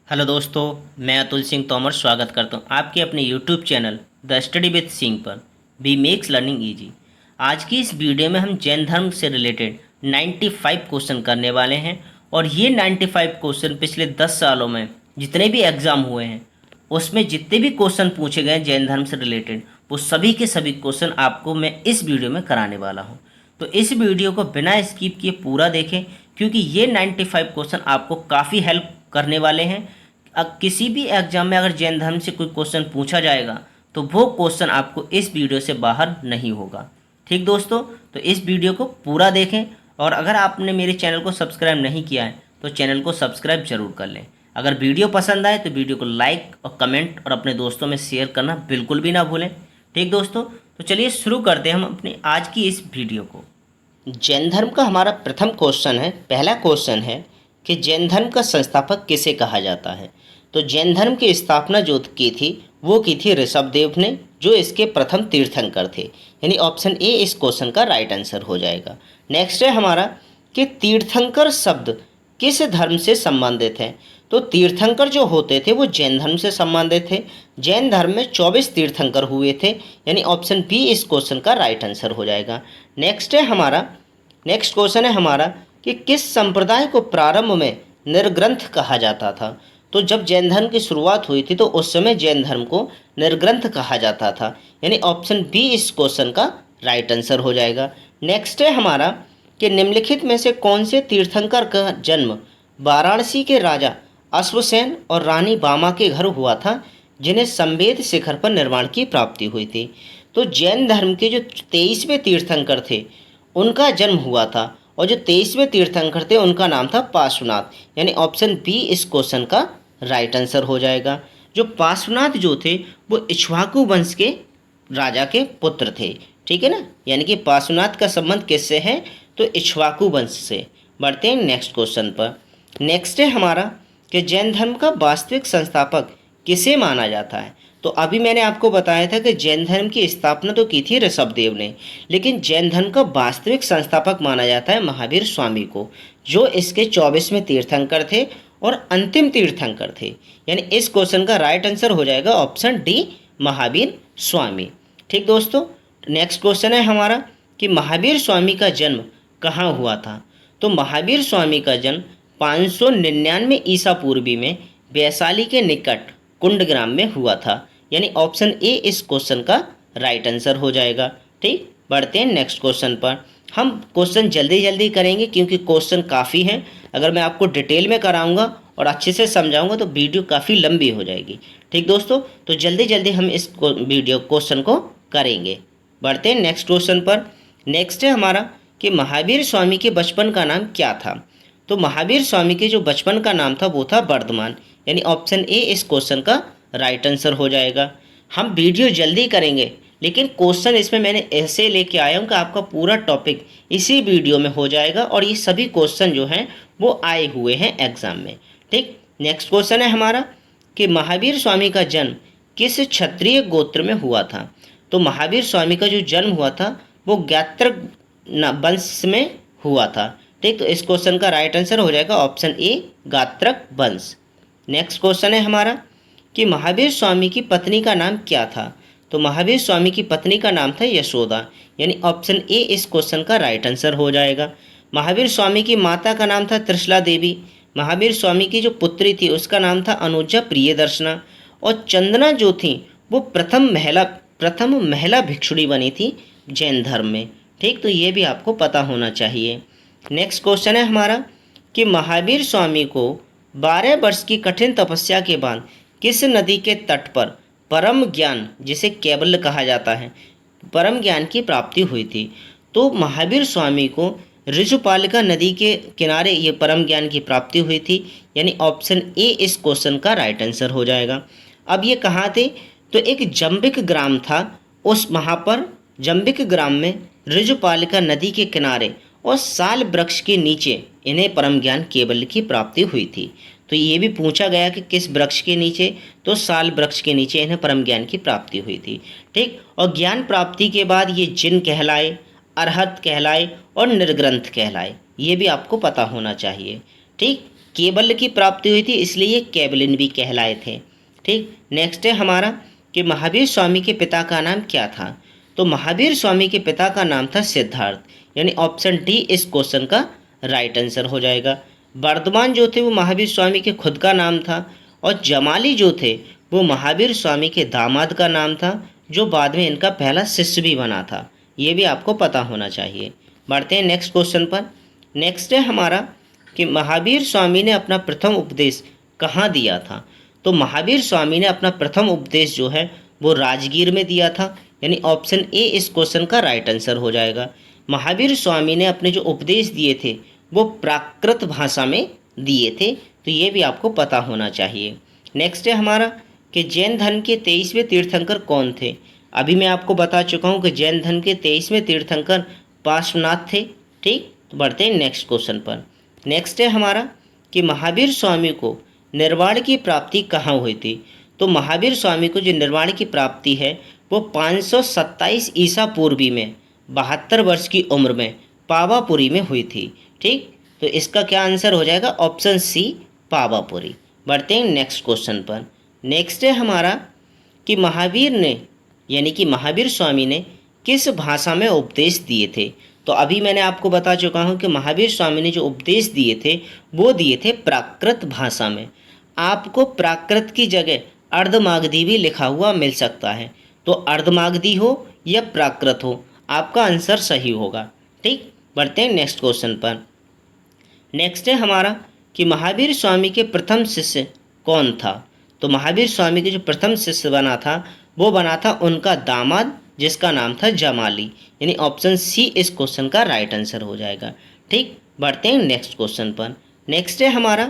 Hello दोस्तों, मैं अतुल सिंह तोमर स्वागत करता हूं आपके अपने YouTube channel the study with Singh पर। Be makes learning easy. आज की इस वीडियो में हम जैन धर्म से रिलेटेड 95 क्वेश्चन करने वाले हैं। और ये 95 क्वेश्चन पिछले 10 सालों में जितने भी एग्ज़ाम हुए हैं उसमें जितने भी क्वेश्चन पूछे गए जैन धर्म से रिलेटेड, वो सभी के सभी क्वेश्चन आपको मैं इस वीडियो में कराने वाला हूँ। तो इस वीडियो को बिना स्किप किए पूरा देखें, क्योंकि ये 95 क्वेश्चन आपको काफ़ी हेल्प करने वाले हैं। अब किसी भी एग्जाम में अगर जैन धर्म से कोई क्वेश्चन पूछा जाएगा तो वो क्वेश्चन आपको इस वीडियो से बाहर नहीं होगा। ठीक दोस्तों, तो इस वीडियो को पूरा देखें। और अगर आपने मेरे चैनल को सब्सक्राइब नहीं किया है तो चैनल को सब्सक्राइब जरूर कर लें। अगर वीडियो पसंद आए तो वीडियो को लाइक और कमेंट और अपने दोस्तों में शेयर करना बिल्कुल भी ना भूलें। ठीक दोस्तों, तो चलिए शुरू करते हैं हम अपनी आज की इस वीडियो को। जैन धर्म का हमारा प्रथम क्वेश्चन है, पहला क्वेश्चन है कि जैन धर्म का संस्थापक किसे कहा जाता है। तो जैन धर्म की स्थापना जो की थी वो की थी ऋषभदेव ने, जो इसके प्रथम तीर्थंकर थे। यानी ऑप्शन ए इस क्वेश्चन का राइट आंसर हो जाएगा। नेक्स्ट है हमारा कि तीर्थंकर शब्द किस धर्म से संबंधित है। तो तीर्थंकर जो होते थे वो जैन धर्म से संबंधित थे। जैन धर्म में 24 तीर्थंकर हुए थे। यानी ऑप्शन बी इस क्वेश्चन का राइट आंसर हो जाएगा। नेक्स्ट क्वेश्चन है हमारा कि किस संप्रदाय को प्रारंभ में निर्ग्रंथ कहा जाता था। तो जब जैन धर्म की शुरुआत हुई थी तो उस समय जैन धर्म को निर्ग्रंथ कहा जाता था। यानी ऑप्शन बी इस क्वेश्चन का राइट आंसर हो जाएगा। नेक्स्ट है हमारा कि निम्नलिखित में से कौन से तीर्थंकर का जन्म वाराणसी के राजा अश्वसेन और रानी बामा के घर हुआ था, जिन्हें संवेद शिखर पर निर्माण की प्राप्ति हुई थी। तो जैन धर्म के जो 23वें तीर्थंकर थे उनका जन्म हुआ था, और जो 23वें तीर्थंकर थे उनका नाम था पार्श्वनाथ। यानी ऑप्शन बी इस क्वेश्चन का राइट आंसर हो जाएगा। जो पार्श्वनाथ जो थे वो इक्ष्वाकु वंश के राजा के पुत्र थे। ठीक है ना, यानी कि पार्श्वनाथ का संबंध किससे है, तो इक्ष्वाकु वंश से। बढ़ते हैं नेक्स्ट क्वेश्चन पर। नेक्स्ट है हमारा कि जैन धर्म का वास्तविक संस्थापक किसे माना जाता है। तो अभी मैंने आपको बताया था कि जैन धर्म की स्थापना तो की थी ऋषभदेव ने, लेकिन जैन धर्म का वास्तविक संस्थापक माना जाता है महावीर स्वामी को, जो इसके 24वें तीर्थंकर थे और अंतिम तीर्थंकर थे। यानी इस क्वेश्चन का राइट आंसर हो जाएगा ऑप्शन डी महावीर स्वामी। ठीक दोस्तों, नेक्स्ट क्वेश्चन है हमारा कि महावीर स्वामी का जन्म कहाँ हुआ था। तो महावीर स्वामी का जन्म 599 ईसा पूर्वी में वैशाली के निकट कुंडग्राम में हुआ था। यानी ऑप्शन ए इस क्वेश्चन का राइट आंसर हो जाएगा। ठीक, बढ़ते हैं नेक्स्ट क्वेश्चन पर। हम क्वेश्चन जल्दी जल्दी करेंगे क्योंकि क्वेश्चन काफ़ी हैं। अगर मैं आपको डिटेल में कराऊंगा और अच्छे से समझाऊंगा तो वीडियो काफ़ी लंबी हो जाएगी। ठीक दोस्तों, तो जल्दी जल्दी हम इस वीडियो क्वेश्चन को करेंगे। बढ़ते हैं नेक्स्ट क्वेश्चन पर। नेक्स्ट है हमारा कि महावीर स्वामी के बचपन का नाम क्या था। तो महावीर स्वामी के जो बचपन का नाम था वो था वर्धमान। यानी ऑप्शन ए इस क्वेश्चन का राइट आंसर हो जाएगा। हम वीडियो जल्दी करेंगे लेकिन क्वेश्चन इसमें मैंने ऐसे लेके आया हूँ कि आपका पूरा टॉपिक इसी वीडियो में हो जाएगा, और ये सभी क्वेश्चन जो हैं वो आए हुए हैं एग्जाम में। ठीक, नेक्स्ट क्वेश्चन है हमारा कि महावीर स्वामी का जन्म किस क्षत्रिय गोत्र में हुआ था। तो महावीर स्वामी का जो जन्म हुआ था वो गात्रक वंश में हुआ था। ठीक, तो इस क्वेश्चन का राइट आंसर हो जाएगा ऑप्शन ए गात्रक वंश। नेक्स्ट क्वेश्चन है हमारा कि महावीर स्वामी की पत्नी का नाम क्या था। तो महावीर स्वामी की पत्नी का नाम था यशोदा। यानी ऑप्शन ए इस क्वेश्चन का राइट आंसर हो जाएगा। महावीर स्वामी की माता का नाम था त्रिशला देवी। महावीर स्वामी की जो पुत्री थी उसका नाम था अनुजा प्रियदर्शना। और चंदना जो थी वो प्रथम महिला भिक्षुणी बनी थी जैन धर्म में। ठीक, तो ये भी आपको पता होना चाहिए। नेक्स्ट क्वेश्चन है हमारा कि महावीर स्वामी को 12 वर्ष की कठिन तपस्या के बाद किस नदी के तट पर परम ज्ञान, जिसे कैवल्य कहा जाता है, परम ज्ञान की प्राप्ति हुई थी। तो महावीर स्वामी को ऋजुपालिका नदी के किनारे ये परम ज्ञान की प्राप्ति हुई थी। यानी ऑप्शन ए इस क्वेश्चन का राइट आंसर हो जाएगा। अब ये कहाँ थे, तो एक जंबिक ग्राम था, उस वहाँ पर जंबिक ग्राम में ऋजुपालिका नदी के किनारे और साल वृक्ष के नीचे इन्हें परम ज्ञान केवल्य की प्राप्ति हुई थी। तो ये भी पूछा गया कि किस वृक्ष के नीचे, तो साल वृक्ष के नीचे इन्हें परम ज्ञान की प्राप्ति हुई थी। ठीक, और ज्ञान प्राप्ति के बाद ये जिन कहलाए, अरहत कहलाए और निर्ग्रंथ कहलाए। ये भी आपको पता होना चाहिए। ठीक, केवल की प्राप्ति हुई थी, इसलिए ये केवलिन भी कहलाए थे। ठीक, नेक्स्ट है हमारा कि महावीर स्वामी के पिता का नाम क्या था। तो महावीर स्वामी के पिता का नाम था सिद्धार्थ, यानी ऑप्शन डी इस क्वेश्चन का राइट आंसर हो जाएगा। वर्धमान जो थे वो महावीर स्वामी के खुद का नाम था, और जमाली जो थे वो महावीर स्वामी के दामाद का नाम था, जो बाद में इनका पहला शिष्य भी बना था। ये भी आपको पता होना चाहिए। बढ़ते हैं नेक्स्ट क्वेश्चन पर। नेक्स्ट है हमारा कि महावीर स्वामी ने अपना प्रथम उपदेश कहाँ दिया था। तो महावीर स्वामी ने अपना प्रथम उपदेश जो है वो राजगीर में दिया था, यानी ऑप्शन ए इस क्वेश्चन का राइट आंसर हो जाएगा। महावीर स्वामी ने अपने जो उपदेश दिए थे वो प्राकृत भाषा में दिए थे, तो ये भी आपको पता होना चाहिए। नेक्स्ट है हमारा कि जैन धर्म के 23वें तीर्थंकर कौन थे। अभी मैं आपको बता चुका हूँ कि जैन धर्म के 23वें तीर्थंकर पार्श्वनाथ थे। ठीक, तो बढ़ते हैं नेक्स्ट क्वेश्चन पर। नेक्स्ट है हमारा कि महावीर स्वामी को निर्वाण की प्राप्ति कहाँ हुई थी। तो महावीर स्वामी को जो निर्वाण की प्राप्ति है वो 527 ईसा पूर्वी में 72 वर्ष की उम्र में पावापुरी में हुई थी। ठीक, तो इसका क्या आंसर हो जाएगा, ऑप्शन सी पावापुरी। बढ़ते हैं नेक्स्ट क्वेश्चन पर। नेक्स्ट है हमारा कि महावीर ने यानी कि महावीर स्वामी ने किस भाषा में उपदेश दिए थे। तो अभी मैंने आपको बता चुका हूँ कि महावीर स्वामी ने जो उपदेश दिए थे वो दिए थे प्राकृत भाषा में। आपको प्राकृत की जगह अर्धमागधी भी लिखा हुआ मिल सकता है, तो अर्धमागधी हो या प्राकृत हो, आपका आंसर सही होगा। ठीक, बढ़ते हैं नेक्स्ट क्वेश्चन पर। नेक्स्ट है हमारा कि महावीर स्वामी के प्रथम शिष्य कौन था। तो महावीर स्वामी के जो प्रथम शिष्य बना था वो बना था उनका दामाद, जिसका नाम था जमाली, यानी ऑप्शन सी इस क्वेश्चन का राइट आंसर हो जाएगा। ठीक, बढ़ते हैं नेक्स्ट क्वेश्चन पर। नेक्स्ट है हमारा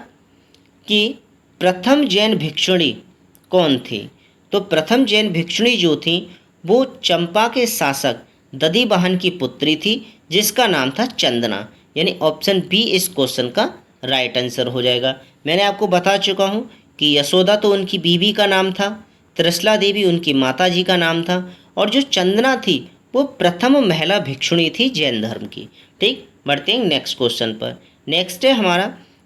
कि प्रथम जैन भिक्षुणी कौन थी। तो प्रथम जैन भिक्षुणी जो थी वो चंपा के शासक दधिवाहन की पुत्री थी, जिसका नाम था चंदना, यानी ऑप्शन बी इस क्वेश्चन का राइट आंसर हो जाएगा। मैंने आपको बता चुका हूँ कि यशोदा तो उनकी बीवी का नाम था, त्रिशला देवी उनकी माता जी का नाम था, और जो चंदना थी वो प्रथम महिला भिक्षुणी थी जैन धर्म की। ठीक, बढ़ते हैं नेक्स्ट क्वेश्चन पर। नेक्स्ट है हमारा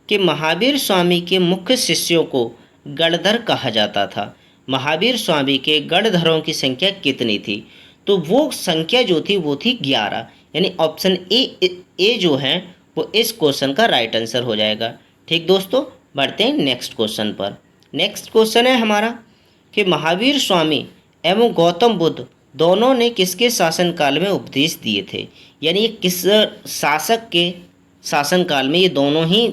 कि महावीर स्वामी के मुख्य शिष्यों को गणधर कहा जाता था। महावीर स्वामी के गणधरों की संख्या कितनी थी। तो वो संख्या जो थी वो थी 11, यानी ऑप्शन ए जो है वो इस क्वेश्चन का राइट आंसर हो जाएगा। ठीक दोस्तों, बढ़ते हैं नेक्स्ट क्वेश्चन पर। नेक्स्ट क्वेश्चन है हमारा कि महावीर स्वामी एवं गौतम बुद्ध दोनों ने किसके शासनकाल में उपदेश दिए थे। यानी ये किस शासक के शासनकाल में ये दोनों ही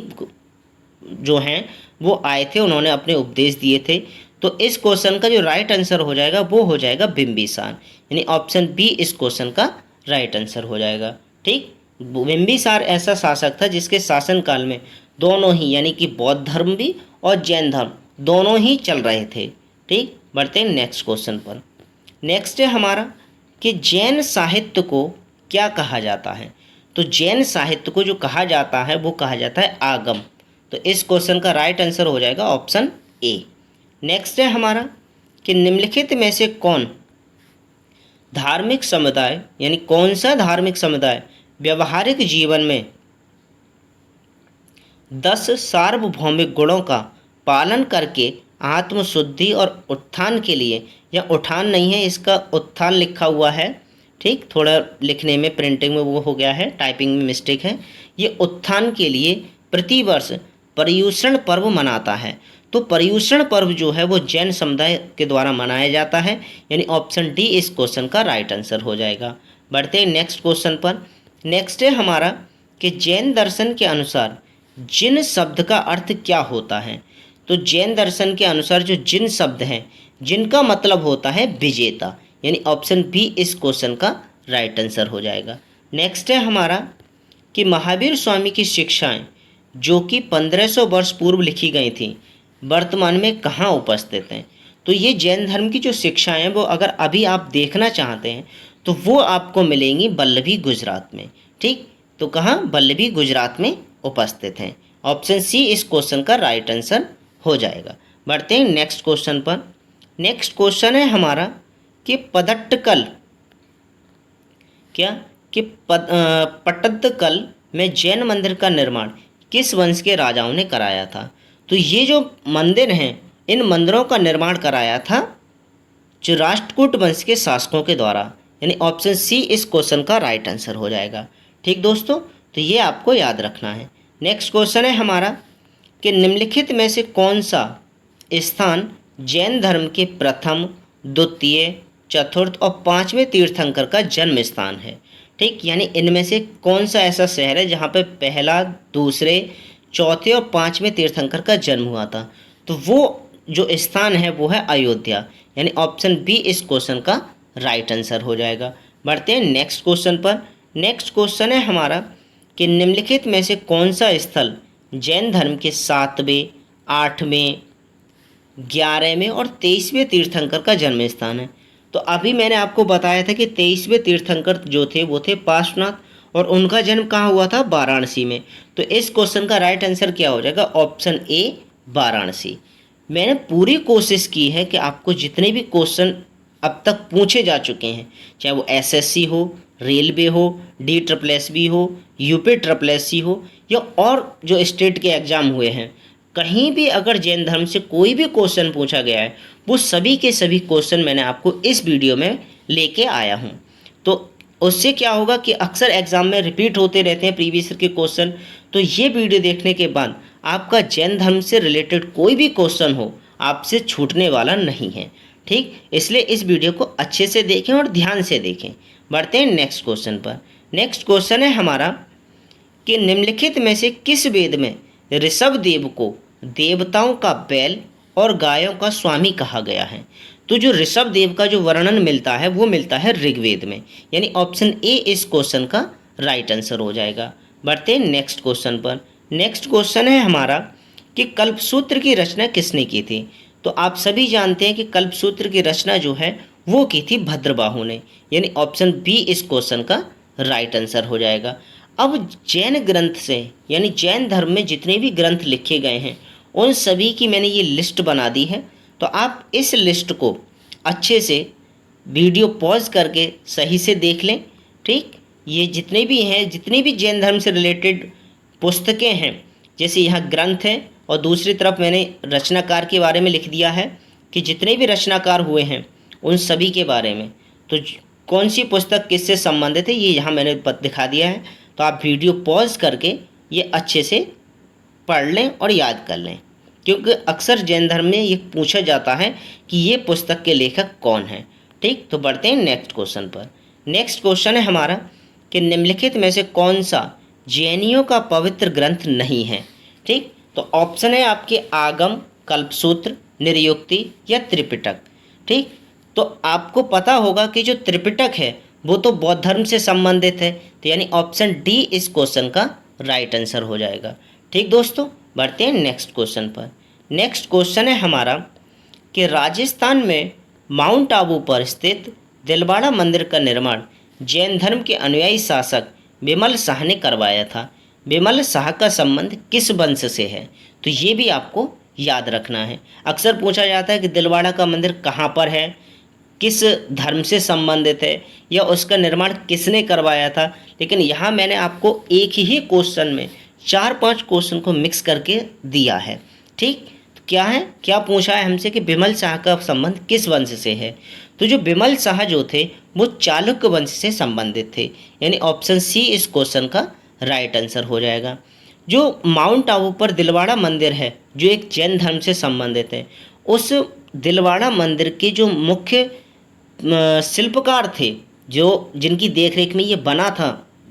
जो हैं वो आए थे, उन्होंने अपने उपदेश दिए थे। तो इस क्वेश्चन का जो राइट आंसर हो जाएगा वो हो जाएगा बिंबिसार, यानी ऑप्शन बी इस क्वेश्चन का राइट आंसर हो जाएगा। ठीक, बिंबिसार ऐसा शासक था जिसके शासनकाल में दोनों ही यानी कि बौद्ध धर्म भी और जैन धर्म दोनों ही चल रहे थे। ठीक, बढ़ते हैं नेक्स्ट क्वेश्चन पर। नेक्स्ट है हमारा कि जैन साहित्य को क्या कहा जाता है। तो जैन साहित्य को जो कहा जाता है वो कहा जाता है आगम, तो इस क्वेश्चन का राइट आंसर हो जाएगा ऑप्शन ए। नेक्स्ट है हमारा कि निम्नलिखित में से कौन धार्मिक समुदाय यानी कौन सा धार्मिक समुदाय व्यवहारिक जीवन में 10 सार्वभौमिक गुणों का पालन करके आत्मशुद्धि और उत्थान के लिए, या उत्थान नहीं है इसका उत्थान लिखा हुआ है, ठीक, थोड़ा लिखने में प्रिंटिंग में वो हो गया है, टाइपिंग में मिस्टेक है, ये उत्थान के लिए प्रतिवर्ष पर्युषण पर्व मनाता है। तो पर्युषण पर्व जो है वो जैन समुदाय के द्वारा मनाया जाता है, यानी ऑप्शन डी इस क्वेश्चन का राइट आंसर हो जाएगा। बढ़ते हैं नेक्स्ट क्वेश्चन पर। नेक्स्ट है हमारा कि जैन दर्शन के अनुसार जिन शब्द का अर्थ क्या होता है। तो जैन दर्शन के अनुसार जो जिन शब्द हैं जिनका मतलब होता है विजेता, यानी ऑप्शन बी इस क्वेश्चन का राइट आंसर हो जाएगा। नेक्स्ट है हमारा कि महावीर स्वामी की शिक्षाएं जो कि 1500 वर्ष पूर्व लिखी गई थी वर्तमान में कहाँ उपस्थित हैं। तो ये जैन धर्म की जो शिक्षाएं हैं वो अगर अभी आप देखना चाहते हैं तो वो आपको मिलेंगी वल्लभी गुजरात में। ठीक, तो कहाँ, वल्लभी गुजरात में उपस्थित हैं। ऑप्शन सी इस क्वेश्चन का राइट आंसर हो जाएगा। बढ़ते हैं नेक्स्ट क्वेश्चन पर। नेक्स्ट क्वेश्चन है हमारा कि पदट्टकल क्या कि पट्टदकल में जैन मंदिर का निर्माण किस वंश के राजाओं ने कराया था? तो ये जो मंदिर हैं, इन मंदिरों का निर्माण कराया था जो राष्ट्रकूट वंश के शासकों के द्वारा, यानी ऑप्शन सी इस क्वेश्चन का राइट आंसर हो जाएगा। ठीक दोस्तों, तो ये आपको याद रखना है। नेक्स्ट क्वेश्चन है हमारा कि निम्नलिखित में से कौन सा स्थान जैन धर्म के प्रथम, द्वितीय, चतुर्थ और पांचवें तीर्थंकर का जन्म स्थान है? ठीक, यानी इनमें से कौन सा ऐसा शहर है जहाँ पे पहला, दूसरे, चौथे और पांचवें तीर्थंकर का जन्म हुआ था? तो वो जो स्थान है वो है अयोध्या, यानी ऑप्शन बी इस क्वेश्चन का राइट आंसर हो जाएगा। बढ़ते हैं नेक्स्ट क्वेश्चन पर। नेक्स्ट क्वेश्चन है हमारा कि निम्नलिखित में से कौन सा स्थल जैन धर्म के 7वें, 8वें, 11वें और 23वें तीर्थंकर का जन्म स्थान है? तो अभी मैंने आपको बताया था कि 23वें तीर्थंकर जो थे वो थे पार्श्वनाथ, और उनका जन्म कहाँ हुआ था? वाराणसी में। तो इस क्वेश्चन का राइट आंसर क्या हो जाएगा? Option A Varanasi. मैंने पूरी कोशिश की है कि आपको जितने भी क्वेश्चन अब तक पूछे जा चुके हैं, चाहे वो एसएससी हो, रेलवे हो, DSSB हो, UP SSC हो, या और जो स्टेट के एग्ज़ाम हुए हैं, कहीं भी अगर जैन धर्म से कोई भी क्वेश्चन पूछा गया है, वो सभी के सभी क्वेश्चन मैंने आपको इस वीडियो में लेके आया हूँ। तो उससे क्या होगा कि अक्सर एग्ज़ाम में रिपीट होते रहते हैं प्रीवियस ईयर के क्वेश्चन। तो ये वीडियो देखने के बाद आपका जैन धर्म से रिलेटेड कोई भी क्वेश्चन हो आपसे छूटने वाला नहीं है। ठीक, इसलिए इस वीडियो को अच्छे से देखें और ध्यान से देखें। बढ़ते हैं नेक्स्ट क्वेश्चन पर। नेक्स्ट क्वेश्चन है हमारा कि निम्नलिखित में से किस वेद में ऋषभ देव को देवताओं का बैल और गायों का स्वामी कहा गया है? तो जो ऋषभ देव का जो वर्णन मिलता है वो मिलता है ऋग्वेद में, यानी ऑप्शन ए इस क्वेश्चन का राइट आंसर हो जाएगा। बढ़ते हैं नेक्स्ट क्वेश्चन पर। नेक्स्ट क्वेश्चन है हमारा कि कल्पसूत्र की रचना किसने की थी? तो आप सभी जानते हैं कि कल्पसूत्र की रचना जो है वो की थी भद्रबाहु ने, यानी ऑप्शन बी इस क्वेश्चन का राइट आंसर हो जाएगा। अब जैन ग्रंथ से, यानी जैन धर्म में जितने भी ग्रंथ लिखे गए हैं उन सभी की मैंने ये लिस्ट बना दी है। तो आप इस लिस्ट को अच्छे से वीडियो पॉज करके सही से देख लें। ठीक, ये जितने भी हैं, जितनी भी जैन धर्म से रिलेटेड पुस्तकें हैं, जैसे यहाँ ग्रंथ है और दूसरी तरफ मैंने रचनाकार के बारे में लिख दिया है कि जितने भी रचनाकार हुए हैं उन सभी के बारे में। तो कौन सी पुस्तक किससे संबंधित है ये यहाँ मैंने दिखा दिया है। तो आप वीडियो पॉज करके ये अच्छे से पढ़ लें और याद कर लें, क्योंकि अक्सर जैन धर्म में ये पूछा जाता है कि ये पुस्तक के लेखक कौन हैं। ठीक, तो बढ़ते हैं नेक्स्ट क्वेश्चन पर। नेक्स्ट क्वेश्चन है हमारा कि निम्नलिखित में से कौन सा जैनियों का पवित्र ग्रंथ नहीं है? ठीक, तो ऑप्शन है आपके आगम, कल्पसूत्र, निर्युक्ति या त्रिपिटक। ठीक, तो आपको पता होगा कि जो त्रिपिटक है वो तो बौद्ध धर्म से संबंधित है, तो यानी ऑप्शन डी इस क्वेश्चन का राइट आंसर हो जाएगा। ठीक दोस्तों, बढ़ते हैं नेक्स्ट क्वेश्चन पर। नेक्स्ट क्वेश्चन है हमारा कि राजस्थान में माउंट आबू पर स्थित दिलवाड़ा मंदिर का निर्माण जैन धर्म के अनुयायी शासक विमल शाह ने करवाया था। विमल शाह का संबंध किस वंश से है? तो ये भी आपको याद रखना है। अक्सर पूछा जाता है कि दिलवाड़ा का मंदिर कहाँ पर है, किस धर्म से संबंधित है, या उसका निर्माण किसने करवाया था। लेकिन यहाँ मैंने आपको एक ही क्वेश्चन में 4-5 क्वेश्चन को मिक्स करके दिया है। ठीक, तो क्या है, क्या पूछा है हमसे कि विमल शाह का संबंध किस वंश से है? तो जो विमल शाह जो थे वो चालुक्य वंश से संबंधित थे, यानी ऑप्शन सी इस क्वेश्चन का राइट आंसर हो जाएगा। जो माउंट आबू पर दिलवाड़ा मंदिर है जो एक जैन धर्म से संबंधित है, उस दिलवाड़ा मंदिर के जो मुख्य शिल्पकार थे, जो जिनकी देखरेख में ये बना था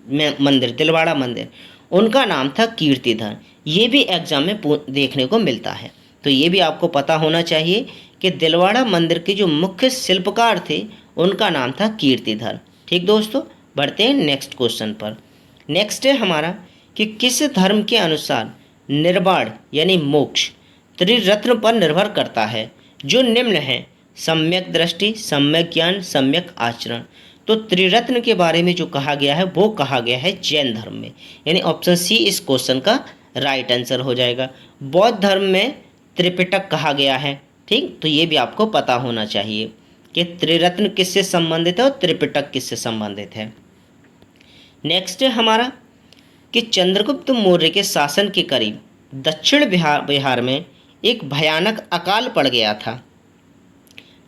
मंदिर, दिलवाड़ा मंदिर, उनका नाम था कीर्तिधर। ये भी एग्जाम में देखने को मिलता है। तो ये भी आपको पता होना चाहिए कि दिलवाड़ा मंदिर के जो मुख्य शिल्पकार थे उनका नाम था कीर्तिधर। ठीक दोस्तों, बढ़ते हैं नेक्स्ट क्वेश्चन पर। नेक्स्ट है हमारा कि किस धर्म के अनुसार निर्वाण यानी मोक्ष त्रिरत्न पर निर्भर करता है? जो निम्न है सम्यक दृष्टि, सम्यक ज्ञान, सम्यक आचरण। तो त्रिरत्न के बारे में जो कहा गया है वो कहा गया है जैन धर्म में, यानी ऑप्शन सी इस क्वेश्चन का राइट आंसर हो जाएगा। बौद्ध धर्म में त्रिपिटक कहा गया है। ठीक, तो ये भी आपको पता होना चाहिए कि त्रिरत्न किससे संबंधित है और त्रिपिटक किससे संबंधित है। नेक्स्ट है हमारा कि चंद्रगुप्त मौर्य के शासन के करीब दक्षिण बिहार में एक भयानक अकाल पड़ गया था।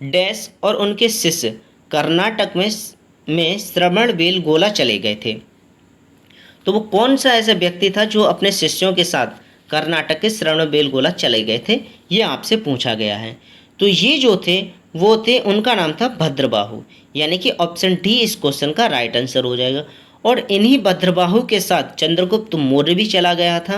डैश और उनके शिष्य कर्नाटक में श्रवणबेल गोला चले गए थे। तो वो कौन सा ऐसा व्यक्ति था जो अपने शिष्यों के साथ कर्नाटक के श्रवणबेल गोला चले गए थे, ये आपसे पूछा गया है। तो ये जो थे वो थे, उनका नाम था भद्रबाहु, यानी कि ऑप्शन डी इस क्वेश्चन का राइट आंसर हो जाएगा। और इन्हीं भद्रबाहु के साथ चंद्रगुप्त मौर्य भी चला गया था,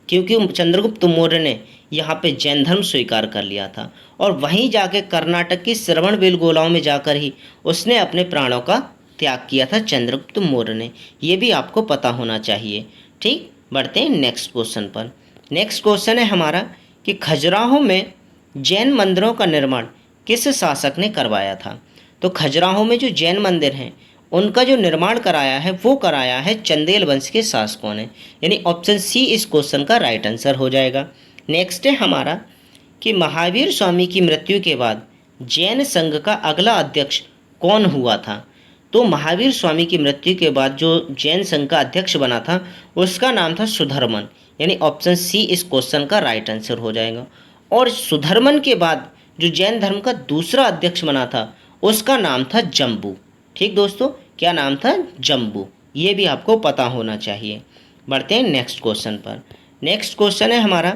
क्योंकि चंद्रगुप्त मौर्य ने यहाँ पे जैन धर्म स्वीकार कर लिया था और वहीं जाके कर्नाटक की श्रवणबेल गोलाओं में जाकर ही उसने अपने प्राणों का त्याग किया था चंद्रगुप्त मौर्य ने। ये भी आपको पता होना चाहिए। ठीक, बढ़ते हैं नेक्स्ट क्वेश्चन पर। नेक्स्ट क्वेश्चन है हमारा कि खजुराहो में जैन मंदिरों का निर्माण किस शासक ने करवाया था। तो खजुराहो में जो जैन मंदिर हैं उनका जो निर्माण कराया है वो कराया है चंदेल वंश के शासकों ने, यानी ऑप्शन सी इस क्वेश्चन का राइट आंसर हो जाएगा। नेक्स्ट है हमारा कि महावीर स्वामी की मृत्यु के बाद जैन संघ का अगला अध्यक्ष कौन हुआ था। तो महावीर स्वामी की मृत्यु के बाद जो जैन संघ का अध्यक्ष बना था उसका नाम था सुधर्मन, यानी ऑप्शन सी इस क्वेश्चन का राइट आंसर हो जाएगा। और सुधर्मन के बाद जो जैन धर्म का दूसरा अध्यक्ष बना था उसका नाम था जम्बू। ठीक दोस्तों, क्या नाम था? जम्बू। ये भी आपको पता होना चाहिए। बढ़ते हैं नेक्स्ट क्वेश्चन पर। नेक्स्ट क्वेश्चन है हमारा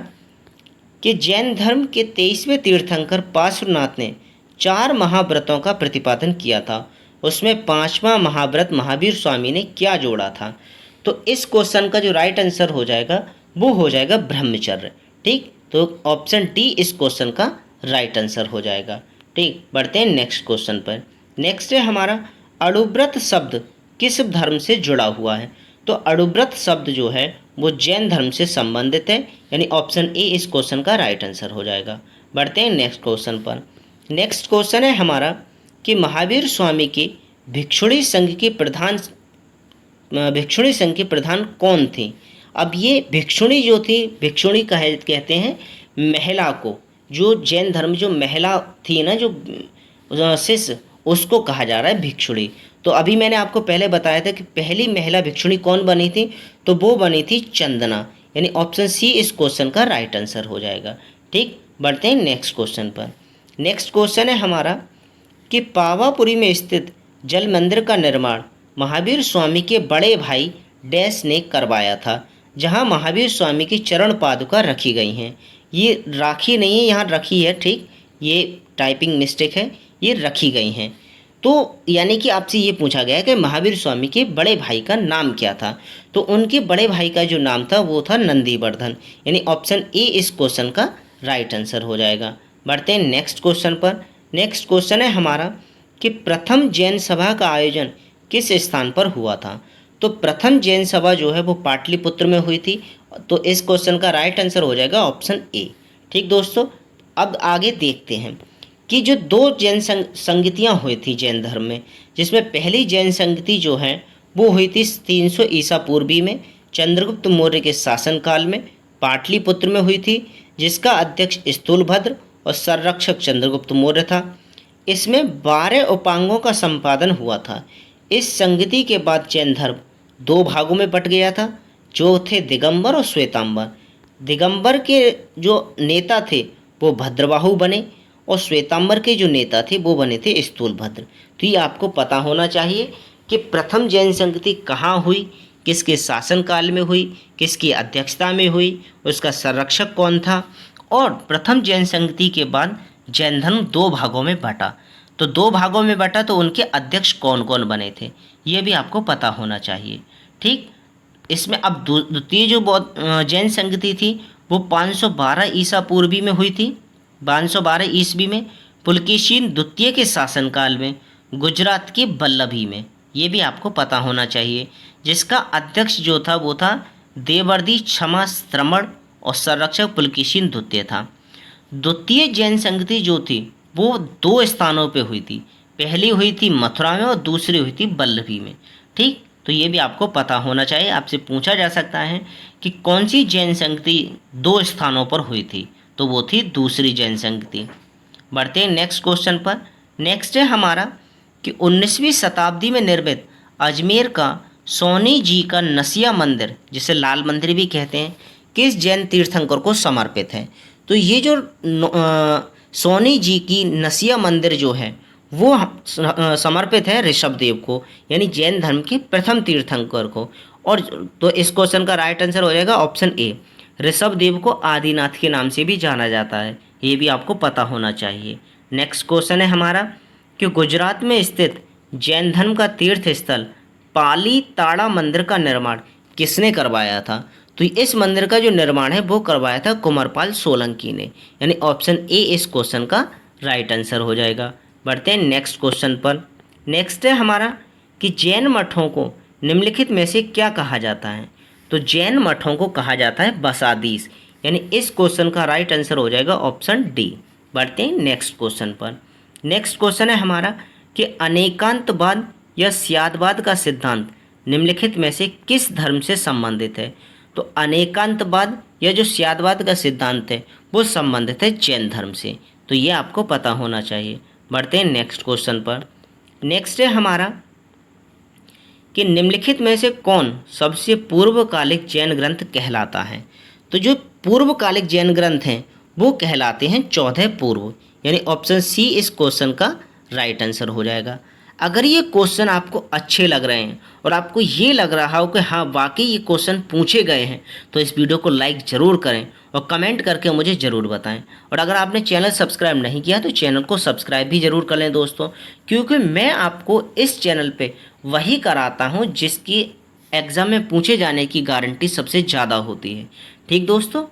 कि जैन धर्म के 23वें तीर्थंकर पार्श्वनाथ ने 4 महाव्रतों का प्रतिपादन किया था, उसमें 5वां महाव्रत महावीर स्वामी ने क्या जोड़ा था। तो इस क्वेश्चन का जो राइट आंसर हो जाएगा वो हो जाएगा ब्रह्मचर्य। ठीक, तो ऑप्शन डी इस क्वेश्चन का राइट आंसर हो जाएगा। ठीक, बढ़ते हैं नेक्स्ट क्वेश्चन पर। नेक्स्ट है हमारा अणुव्रत शब्द किस धर्म से जुड़ा हुआ है। तो अणुव्रत शब्द जो है वो जैन धर्म से संबंधित है, यानी ऑप्शन ए इस क्वेश्चन का राइट आंसर हो जाएगा। बढ़ते हैं नेक्स्ट क्वेश्चन पर। नेक्स्ट क्वेश्चन है हमारा कि महावीर स्वामी के भिक्षुणी संघ की प्रधान कौन थी। अब ये भिक्षुणी जो थी, भिक्षुणी कहते हैं महिला को, जो जैन धर्म जो महिला थी ना, जो शिष्य, उसको कहा जा रहा है भिक्षुणी। तो अभी मैंने आपको पहले बताया था कि पहली महिला भिक्षुणी कौन बनी थी, तो वो बनी थी चंदना, यानी ऑप्शन सी इस क्वेश्चन का राइट आंसर हो जाएगा। ठीक, बढ़ते हैं नेक्स्ट क्वेश्चन पर। नेक्स्ट क्वेश्चन है हमारा कि पावापुरी में स्थित जल मंदिर का निर्माण महावीर स्वामी के बड़े भाई डैश ने करवाया था, जहां महावीर स्वामी की चरण पादुका रखी गई हैं। ये राखी नहीं है, यहाँ रखी है। ठीक, ये टाइपिंग मिस्टेक है, ये रखी गई हैं। तो यानी कि आपसे ये पूछा गया कि महावीर स्वामी के बड़े भाई का नाम क्या था। तो उनके बड़े भाई का जो नाम था वो था नंदीवर्धन, यानी ऑप्शन ए इस क्वेश्चन का राइट आंसर हो जाएगा। बढ़ते हैं नेक्स्ट क्वेश्चन पर। नेक्स्ट क्वेश्चन है हमारा कि प्रथम जैन सभा का आयोजन किस स्थान पर हुआ था। तो प्रथम जैन सभा जो है वो पाटलिपुत्र में हुई थी, तो इस क्वेश्चन का राइट आंसर हो जाएगा ऑप्शन ए। ठीक दोस्तों, अब आगे देखते हैं कि जो 2 जैन संगतियाँ हुई थी जैन धर्म में, जिसमें पहली जैन संगति जो है वो हुई थी 300 ईसा पूर्वी में चंद्रगुप्त मौर्य के शासनकाल में पाटलिपुत्र में हुई थी, जिसका अध्यक्ष स्थूलभद्र और संरक्षक चंद्रगुप्त मौर्य था। इसमें 12 उपांगों का संपादन हुआ था। इस संगति के बाद जैन धर्म 2 भागों में बट गया था, जो थे दिगंबर और श्वेतांबर। दिगंबर के जो नेता थे वो भद्रबाहु बने और श्वेतांबर के जो नेता थे वो बने थे स्थूलभद्र। तो ये आपको पता होना चाहिए कि प्रथम जैन संगति कहाँ हुई, किसके शासनकाल में हुई, किसकी अध्यक्षता में हुई, उसका संरक्षक कौन था, और प्रथम जैन संगति के बाद जैन धर्म 2 भागों में बटा। तो 2 भागों में बटा तो उनके अध्यक्ष कौन कौन बने थे, ये भी आपको पता होना चाहिए। ठीक, इसमें अब द्वितीय जो जैन संगति थी वो 512 ईसा पूर्वी में हुई थी। 512 ईस्वी में पुलकेशिन द्वितीय के शासनकाल में गुजरात के बल्लभी में, ये भी आपको पता होना चाहिए, जिसका अध्यक्ष जो था वो था देवर्दी क्षमा श्रमण और संरक्षक पुलकेशिन द्वितीय था। द्वितीय जैन संगति जो थी वो 2 स्थानों पे हुई थी, पहली हुई थी मथुरा में और दूसरी हुई थी बल्लभी में। ठीक, तो ये भी आपको पता होना चाहिए। आपसे पूछा जा सकता है कि कौन सी जैन संगति 2 स्थानों पर हुई थी, तो वो थी दूसरी जैन संगति। बढ़ते हैं नेक्स्ट क्वेश्चन पर। नेक्स्ट है हमारा कि 19वीं शताब्दी में निर्मित अजमेर का सोनी जी का नसिया मंदिर, जिसे लाल मंदिर भी कहते हैं, किस जैन तीर्थंकर को समर्पित है? तो ये जो सोनी जी की नसिया मंदिर जो है वो समर्पित है ऋषभ देव को, यानी जैन धर्म के प्रथम तीर्थंकर को। और तो इस क्वेश्चन का राइट आंसर हो जाएगा ऑप्शन ए। ऋषभ देव को आदिनाथ के नाम से भी जाना जाता है, ये भी आपको पता होना चाहिए। नेक्स्ट क्वेश्चन है हमारा कि गुजरात में स्थित जैन धर्म का तीर्थ स्थल पाली ताड़ा मंदिर का निर्माण किसने करवाया था? तो इस मंदिर का जो निर्माण है वो करवाया था कुमारपाल सोलंकी ने, यानी ऑप्शन ए इस क्वेश्चन का राइट आंसर हो जाएगा। बढ़ते हैं नेक्स्ट क्वेश्चन पर। नेक्स्ट है हमारा कि जैन मठों को निम्नलिखित में से क्या कहा जाता है? तो जैन मठों को कहा जाता है बसादीस, यानी इस क्वेश्चन का राइट आंसर हो जाएगा ऑप्शन डी। बढ़ते हैं नेक्स्ट क्वेश्चन पर। नेक्स्ट क्वेश्चन है हमारा कि अनेकांतवाद या स्यादवाद का सिद्धांत निम्नलिखित में से किस धर्म से संबंधित है? तो अनेकांतवाद या जो स्यादवाद का सिद्धांत है वो संबंधित है जैन धर्म से, तो ये आपको पता होना चाहिए। बढ़ते हैं नेक्स्ट क्वेश्चन पर। नेक्स्ट है हमारा कि निम्नलिखित में से कौन सबसे पूर्वकालिक जैन ग्रंथ कहलाता है? तो जो पूर्वकालिक जैन ग्रंथ हैं वो कहलाते हैं 14 पूर्व, यानी ऑप्शन सी इस क्वेश्चन का राइट आंसर हो जाएगा। अगर ये क्वेश्चन आपको अच्छे लग रहे हैं और आपको ये लग रहा हो कि हाँ वाकई ये क्वेश्चन पूछे गए हैं, तो इस वीडियो को लाइक ज़रूर करें और कमेंट करके मुझे ज़रूर बताएं। और अगर आपने चैनल सब्सक्राइब नहीं किया तो चैनल को सब्सक्राइब भी ज़रूर कर लें दोस्तों, क्योंकि मैं आपको इस चैनल पे वही कराता हूँ जिसकी एग्ज़ाम में पूछे जाने की गारंटी सबसे ज़्यादा होती है। ठीक दोस्तों,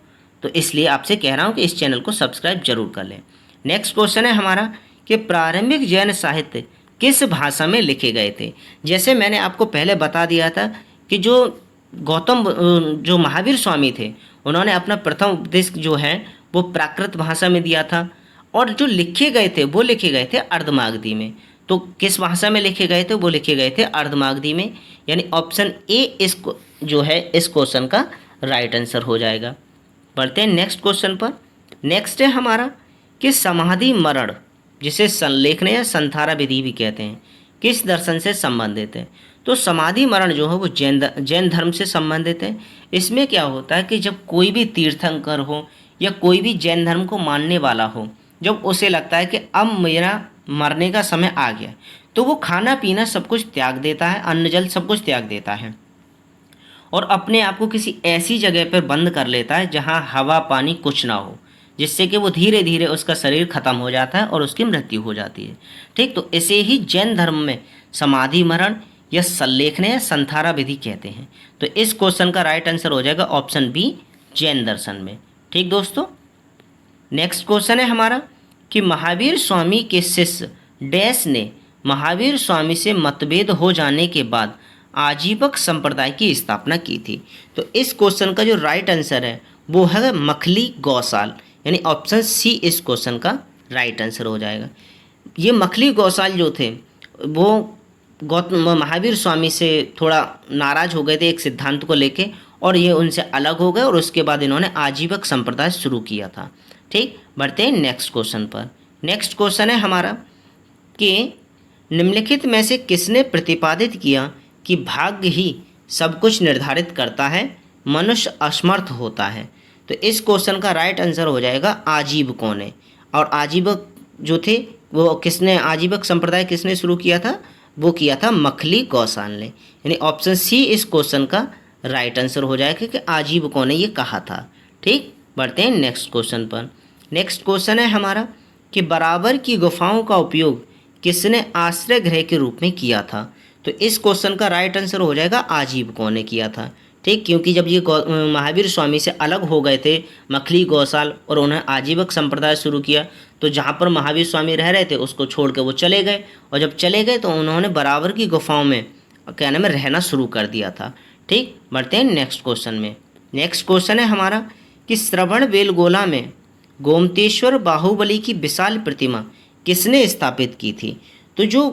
तो इसलिए आपसे कह रहा हूँ कि इस चैनल को सब्सक्राइब जरूर कर लें। नेक्स्ट क्वेश्चन है हमारा कि प्रारंभिक जैन साहित्य किस भाषा में लिखे गए थे? जैसे मैंने आपको पहले बता दिया था कि जो गौतम जो महावीर स्वामी थे उन्होंने अपना प्रथम उपदेश जो है वो प्राकृत भाषा में दिया था, और जो लिखे गए थे वो लिखे गए थे अर्धमागधी में। तो किस भाषा में लिखे गए थे? वो लिखे गए थे अर्धमागधी में, यानी ऑप्शन ए इसको जो है इस क्वेश्चन का राइट आंसर हो जाएगा। बढ़ते हैं नेक्स्ट क्वेश्चन पर। नेक्स्ट है हमारा कि समाधि मरण, जिसे संलेखन या संथारा विधि भी कहते हैं, किस दर्शन से संबंधित है? तो समाधि मरण जो है वो जैन धर्म से संबंधित है। इसमें क्या होता है कि जब कोई भी तीर्थंकर हो या कोई भी जैन धर्म को मानने वाला हो, जब उसे लगता है कि अब मेरा मरने का समय आ गया, तो वो खाना पीना सब कुछ त्याग देता है, अन्न जल सब कुछ त्याग देता है और अपने आप को किसी ऐसी जगह पर बंद कर लेता है जहाँ हवा पानी कुछ ना हो, जिससे कि वो धीरे धीरे उसका शरीर खत्म हो जाता है और उसकी मृत्यु हो जाती है। ठीक, तो इसे ही जैन धर्म में समाधि मरण या संलेखन या संथारा विधि कहते हैं। तो इस क्वेश्चन का राइट आंसर हो जाएगा ऑप्शन बी जैन दर्शन में। ठीक दोस्तों, नेक्स्ट क्वेश्चन है हमारा कि महावीर स्वामी के शिष्य डैश ने महावीर स्वामी से मतभेद हो जाने के बाद आजीवक संप्रदाय की स्थापना की थी? तो इस क्वेश्चन का जो राइट आंसर है वो है मखली गौसाल, यानी ऑप्शन सी इस क्वेश्चन का राइट आंसर हो जाएगा। ये मखली गौसाल जो थे वो गौतम महावीर स्वामी से थोड़ा नाराज़ हो गए थे एक सिद्धांत को लेके, और ये उनसे अलग हो गए और उसके बाद इन्होंने आजीवक संप्रदाय शुरू किया था। ठीक, बढ़ते हैं नेक्स्ट क्वेश्चन पर। नेक्स्ट क्वेश्चन है हमारा कि निम्नलिखित में से किसने प्रतिपादित किया कि भाग्य ही सब कुछ निर्धारित करता है, मनुष्य असमर्थ होता है? तो इस क्वेश्चन का राइट आंसर हो जाएगा आजीव कौन है। और आजीवक जो थे वो किसने, आजीवक संप्रदाय किसने शुरू किया था? वो किया था मखली गौसाल ने, यानी ऑप्शन सी इस क्वेश्चन का राइट आंसर हो जाएगा कि आजीव कौन है ये कहा था। ठीक, बढ़ते हैं नेक्स्ट क्वेश्चन पर। नेक्स्ट क्वेश्चन है हमारा कि बराबर की गुफाओं का उपयोग किसने आश्रय गृह के रूप में किया था? तो इस क्वेश्चन का राइट आंसर हो जाएगा आजीव कौन ने किया था। ठीक, क्योंकि जब ये महावीर स्वामी से अलग हो गए थे मखली गौसाल और उन्हें आजीवक संप्रदाय शुरू किया, तो जहाँ पर महावीर स्वामी रह रहे थे उसको छोड़ के वो चले गए, और जब चले गए तो उन्होंने बराबर की गुफाओं में क्या नाम है रहना शुरू कर दिया था। ठीक, बढ़ते हैं नेक्स्ट क्वेश्चन में। नेक्स्ट क्वेश्चन है हमारा कि श्रवण बेलगोला में गोमतेश्वर बाहुबली की विशाल प्रतिमा किसने स्थापित की थी? तो जो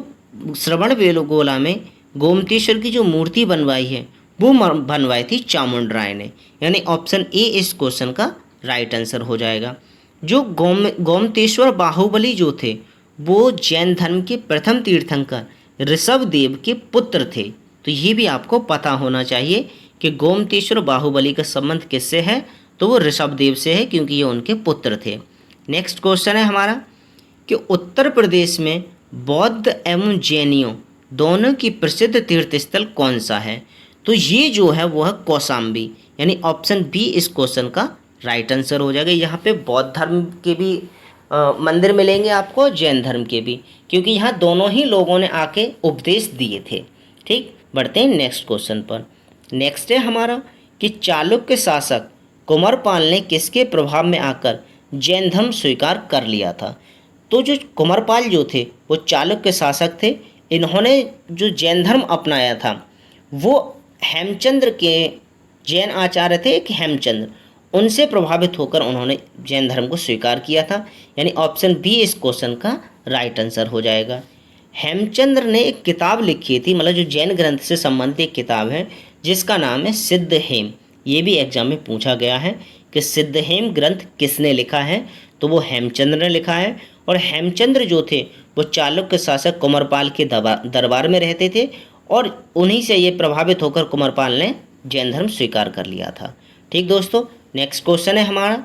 श्रवण बेलगोला में गोमतेश्वर की जो मूर्ति बनवाई है वो बनवाई थी चामुंडराय ने, यानी ऑप्शन ए इस क्वेश्चन का राइट आंसर हो जाएगा। जो गोमतेश्वर बाहुबली जो थे वो जैन धर्म के प्रथम तीर्थंकर ऋषभ देव के पुत्र थे, तो ये भी आपको पता होना चाहिए कि गोमतेश्वर बाहुबली का संबंध किससे है, तो वो ऋषभदेव से है, क्योंकि ये उनके पुत्र थे। नेक्स्ट क्वेश्चन है हमारा कि उत्तर प्रदेश में बौद्ध एवं जैनियों दोनों की प्रसिद्ध तीर्थ स्थल कौन सा है, तो ये जो है वो है कौशाम्बी, यानी ऑप्शन बी इस क्वेश्चन का राइट आंसर हो जाएगा। यहाँ पे बौद्ध धर्म के भी मंदिर मिलेंगे आपको, जैन धर्म के भी, क्योंकि यहाँ दोनों ही लोगों ने आके उपदेश दिए थे। ठीक, बढ़ते हैं नेक्स्ट क्वेश्चन पर। नेक्स्ट है हमारा कि चालुक्य शासक कुमारपाल ने किसके प्रभाव में आकर जैन धर्म स्वीकार कर लिया था, तो जो कुमारपाल जो थे वो चालुक्य शासक थे। इन्होंने जो जैन धर्म अपनाया था वो हेमचंद्र के जैन आचार्य थे, एक हेमचंद्र, उनसे प्रभावित होकर उन्होंने जैन धर्म को स्वीकार किया था, यानी ऑप्शन बी इस क्वेश्चन का राइट आंसर हो जाएगा। हेमचंद्र ने एक किताब लिखी थी, मतलब जो जैन ग्रंथ से संबंधित एक किताब है जिसका नाम है सिद्धहेम। ये भी एग्जाम में पूछा गया है कि सिद्धहेम ग्रंथ किसने लिखा है, तो वो हेमचंद्र ने लिखा है। और हेमचंद्र जो थे वो चालुक्य शासक कुमारपाल के दरबार में रहते थे, और उन्हीं से ये प्रभावित होकर कुमारपाल ने जैन धर्म स्वीकार कर लिया था। ठीक दोस्तों, नेक्स्ट क्वेश्चन है हमारा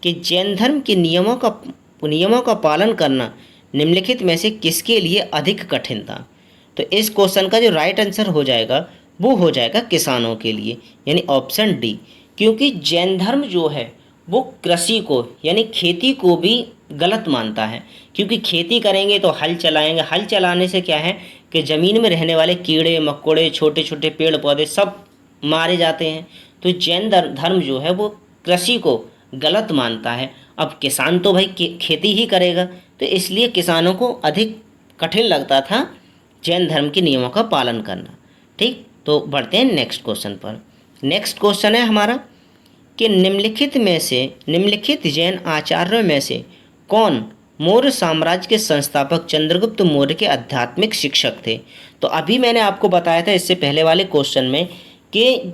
कि जैन धर्म के नियमों का पालन करना निम्नलिखित में से किसके लिए अधिक कठिन था, तो इस क्वेश्चन का जो राइट आंसर हो जाएगा वो हो जाएगा किसानों के लिए, यानी ऑप्शन डी, क्योंकि जैन धर्म जो है वो कृषि को यानी खेती को भी गलत मानता है, क्योंकि खेती करेंगे तो हल चलाएंगे, हल चलाने से क्या है कि ज़मीन में रहने वाले कीड़े मकोड़े छोटे छोटे पेड़ पौधे सब मारे जाते हैं। तो जैन धर्म जो है वो कृषि को गलत मानता है। अब किसान तो भाई खेती ही करेगा, तो इसलिए किसानों को अधिक कठिन लगता था जैन धर्म के नियमों का पालन करना। ठीक, तो बढ़ते हैं नेक्स्ट क्वेश्चन पर। नेक्स्ट क्वेश्चन है हमारा कि निम्नलिखित जैन आचार्यों में से कौन मौर्य साम्राज्य के संस्थापक चंद्रगुप्त मौर्य के आध्यात्मिक शिक्षक थे। तो अभी मैंने आपको बताया था इससे पहले वाले क्वेश्चन में कि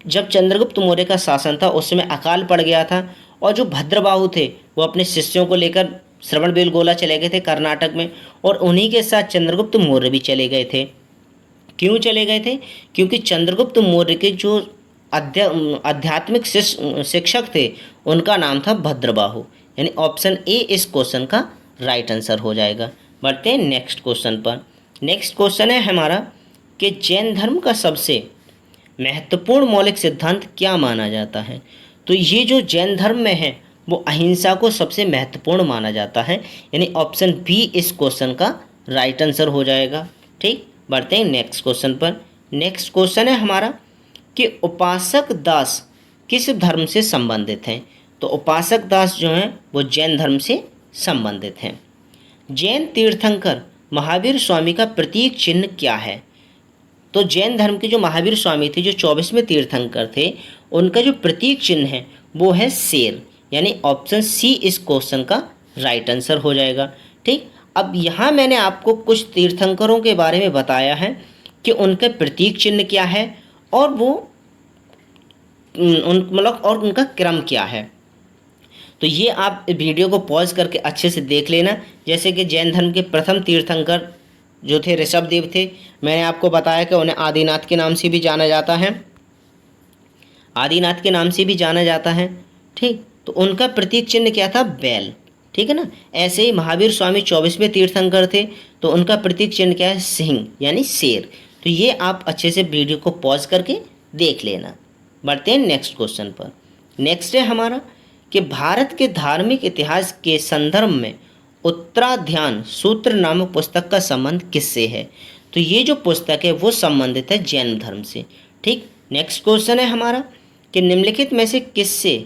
जब चंद्रगुप्त मौर्य का शासन था उस समय अकाल पड़ गया था, और जो भद्रबाहु थे वो अपने शिष्यों को लेकर श्रवणबेलगोला चले गए थे कर्नाटक में, और उन्हीं के साथ चंद्रगुप्त मौर्य भी चले गए थे। क्यों चले गए थे, क्योंकि चंद्रगुप्त मौर्य के जो आध्यात्मिक शिक्षक थे उनका नाम था भद्रबाहु, यानी ऑप्शन ए इस क्वेश्चन का राइट आंसर हो जाएगा। बढ़ते हैं नेक्स्ट क्वेश्चन पर। नेक्स्ट क्वेश्चन है हमारा कि जैन धर्म का सबसे महत्वपूर्ण मौलिक सिद्धांत क्या माना जाता है, तो ये जो जैन धर्म में है वो अहिंसा को सबसे महत्वपूर्ण माना जाता है, यानी ऑप्शन बी इस क्वेश्चन का राइट आंसर हो जाएगा। ठीक, बढ़ते हैं नेक्स्ट क्वेश्चन पर। नेक्स्ट क्वेश्चन है हमारा कि उपासक दास किस धर्म से संबंधित हैं, तो उपासक दास जो हैं वो जैन धर्म से संबंधित हैं। जैन तीर्थंकर महावीर स्वामी का प्रतीक चिन्ह क्या है, तो जैन धर्म के जो महावीर स्वामी थे जो 24वें तीर्थंकर थे उनका जो प्रतीक चिन्ह है वो है शेर, यानी ऑप्शन सी इस क्वेश्चन का राइट आंसर हो जाएगा। ठीक, अब यहाँ मैंने आपको कुछ तीर्थंकरों के बारे में बताया है कि उनका प्रतीक चिन्ह क्या है और वो और उनका क्रम क्या है। तो ये आप वीडियो को पॉज करके अच्छे से देख लेना। जैसे कि जैन धर्म के प्रथम तीर्थंकर जो थे ऋषभदेव थे, मैंने आपको बताया कि उन्हें आदिनाथ के नाम से भी जाना जाता है, आदिनाथ के नाम से भी जाना जाता है। ठीक, तो उनका प्रतीक चिन्ह क्या था, बैल। ठीक है ना। ऐसे ही महावीर स्वामी 24वें तीर्थंकर थे, तो उनका प्रतीक चिन्ह क्या है, सिंह यानी शेर। तो ये आप अच्छे से वीडियो को पॉज करके देख लेना। बढ़ते हैं नेक्स्ट क्वेश्चन पर। नेक्स्ट है हमारा कि भारत के धार्मिक इतिहास के संदर्भ में उत्तराध्यान सूत्र नामक पुस्तक का संबंध किससे है, तो ये जो पुस्तक है वो संबंधित है जैन धर्म से। ठीक, नेक्स्ट क्वेश्चन है हमारा कि निम्नलिखित में से किससे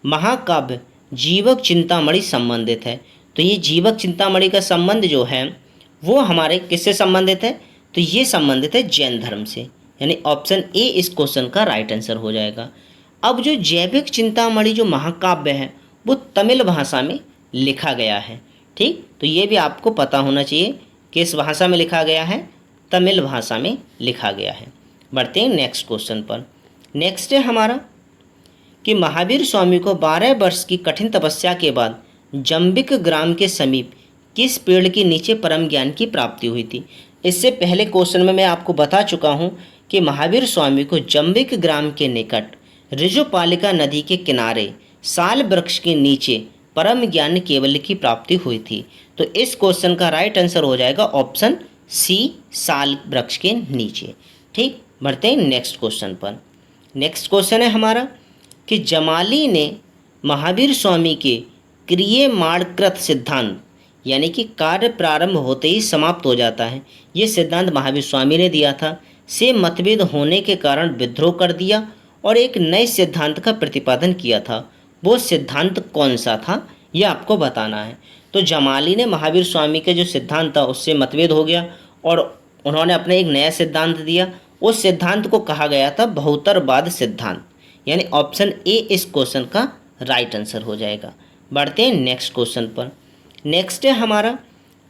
महाकाव्य जीवक चिंतामणि संबंधित है, तो ये जीवक चिंतामणि का संबंध जो है वो हमारे किससे संबंधित है, तो ये संबंधित है जैन धर्म से, यानी ऑप्शन ए इस क्वेश्चन का राइट आंसर हो जाएगा। अब जो जैविक चिंतामणि जो महाकाव्य है वो तमिल भाषा में लिखा गया है। ठीक, तो ये भी आपको पता होना चाहिए किस भाषा में लिखा गया है, तमिल भाषा में लिखा गया है। बढ़ते हैं नेक्स्ट क्वेश्चन पर। नेक्स्ट है हमारा कि महावीर स्वामी को 12 वर्ष की कठिन तपस्या के बाद जंबिक ग्राम के समीप किस पेड़ के नीचे परम ज्ञान की प्राप्ति हुई थी। इससे पहले क्वेश्चन में मैं आपको बता चुका हूँ कि महावीर स्वामी को जंबिक ग्राम के निकट ऋजुपालिका नदी के किनारे साल वृक्ष के नीचे परम ज्ञान केवल्य की प्राप्ति हुई थी। तो इस क्वेश्चन का राइट आंसर हो जाएगा ऑप्शन सी, साल वृक्ष के नीचे। ठीक, बढ़ते हैं नेक्स्ट क्वेश्चन पर। नेक्स्ट क्वेश्चन है हमारा कि जमाली ने महावीर स्वामी के क्रियमाणकृत सिद्धांत, यानी कि कार्य प्रारंभ होते ही समाप्त हो जाता है, ये सिद्धांत महावीर स्वामी ने दिया था, से मतभेद होने के कारण विद्रोह कर दिया और एक नए सिद्धांत का प्रतिपादन किया था। वो सिद्धांत कौन सा था, ये आपको बताना है। तो जमाली ने महावीर स्वामी के जो सिद्धांत था उससे मतभेद हो गया और उन्होंने अपना एक नया सिद्धांत दिया। उस सिद्धांत को कहा गया था बहुतरवाद सिद्धांत, यानी ऑप्शन ए इस क्वेश्चन का राइट आंसर हो जाएगा। बढ़ते हैं नेक्स्ट क्वेश्चन पर। नेक्स्ट है हमारा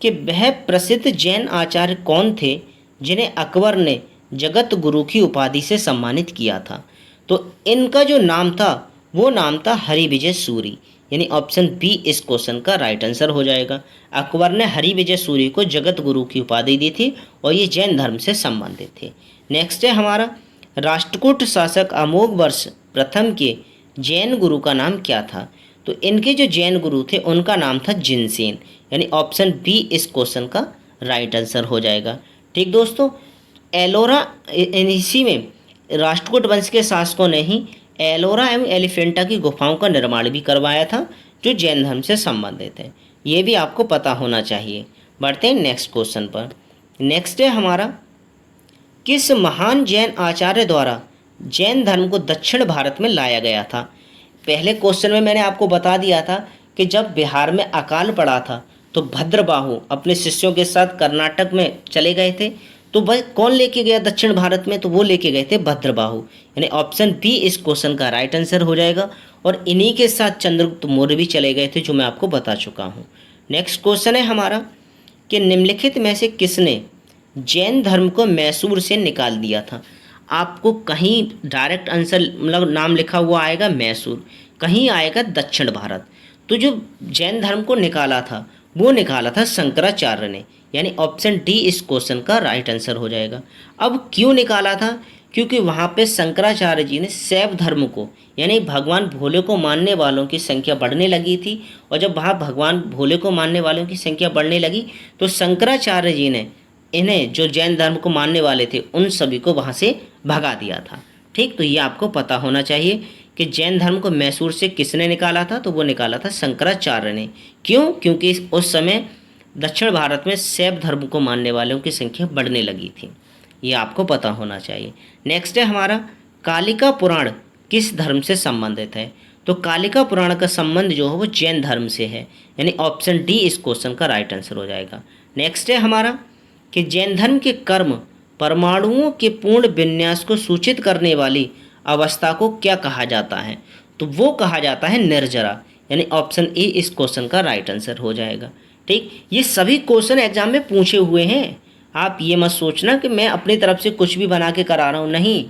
कि वह प्रसिद्ध जैन आचार्य कौन थे जिन्हें अकबर ने जगत गुरु की उपाधि से सम्मानित किया था। तो इनका जो नाम था वो नाम था हरिविजय सूरी, यानी ऑप्शन बी इस क्वेश्चन का राइट आंसर हो जाएगा। अकबर ने हरिविजय सूरी को जगत गुरु की उपाधि दी थी और ये जैन धर्म से संबंधित थे। नेक्स्ट है हमारा राष्ट्रकूट शासक अमोघ वर्ष प्रथम के जैन गुरु का नाम क्या था। तो इनके जो जैन गुरु थे उनका नाम था जिनसेन, यानी ऑप्शन बी इस क्वेश्चन का राइट आंसर हो जाएगा। ठीक दोस्तों, एलोरा इसी में राष्ट्रकूट वंश के शासकों ने ही एलोरा एवं एलिफेंटा की गुफाओं का निर्माण भी करवाया था जो जैन धर्म से संबंधित है, ये भी आपको पता होना चाहिए। बढ़ते हैं नेक्स्ट क्वेश्चन पर। नेक्स्ट है हमारा किस महान जैन आचार्य द्वारा जैन धर्म को दक्षिण भारत में लाया गया था। पहले क्वेश्चन में मैंने आपको बता दिया था कि जब बिहार में अकाल पड़ा था तो भद्रबाहु अपने शिष्यों के साथ कर्नाटक में चले गए थे। तो वह कौन लेके गया दक्षिण भारत में, तो वो लेके गए थे भद्रबाहु, यानी ऑप्शन बी इस क्वेश्चन का राइट आंसर हो जाएगा। और इन्हीं के साथ चंद्रगुप्त मौर्य भी चले गए थे, जो मैं आपको बता चुका हूँ। नेक्स्ट क्वेश्चन है हमारा कि निम्नलिखित में से किसने जैन धर्म को मैसूर से निकाल दिया था। आपको कहीं डायरेक्ट आंसर मतलब नाम लिखा हुआ आएगा मैसूर, कहीं आएगा दक्षिण भारत। तो जो जैन धर्म को निकाला था वो निकाला था शंकराचार्य ने, यानी ऑप्शन डी इस क्वेश्चन का राइट आंसर हो जाएगा। अब क्यों निकाला था, क्योंकि वहाँ पे शंकराचार्य जी ने शैव धर्म को, यानी भगवान भोले को मानने वालों की संख्या बढ़ने लगी थी। और जब वहाँ भगवान भोले को मानने वालों की संख्या बढ़ने लगी तो शंकराचार्य जी ने इन्हें जो जैन धर्म को मानने वाले थे उन सभी को वहाँ से भगा दिया था। ठीक, तो ये आपको पता होना चाहिए कि जैन धर्म को मैसूर से किसने निकाला था, तो वो निकाला था शंकराचार्य ने। क्यों, क्योंकि उस समय दक्षिण भारत में शैव धर्म को मानने वालों की संख्या बढ़ने लगी थी, ये आपको पता होना चाहिए। नेक्स्ट है हमारा कालिका पुराण किस धर्म से संबंधित है। तो कालिका पुराण का संबंध जो है वो जैन धर्म से है, यानी ऑप्शन डी इस क्वेश्चन का राइट आंसर हो जाएगा। नेक्स्ट है हमारा कि जैन धर्म के कर्म परमाणुओं के पूर्ण विन्यास को सूचित करने वाली अवस्था को क्या कहा जाता है। तो वो कहा जाता है निर्जरा, यानी ऑप्शन ए इस क्वेश्चन का राइट आंसर हो जाएगा। ठीक, ये सभी क्वेश्चन एग्जाम में पूछे हुए हैं, आप ये मत सोचना कि मैं अपनी तरफ से कुछ भी बना के करा रहा हूँ, नहीं,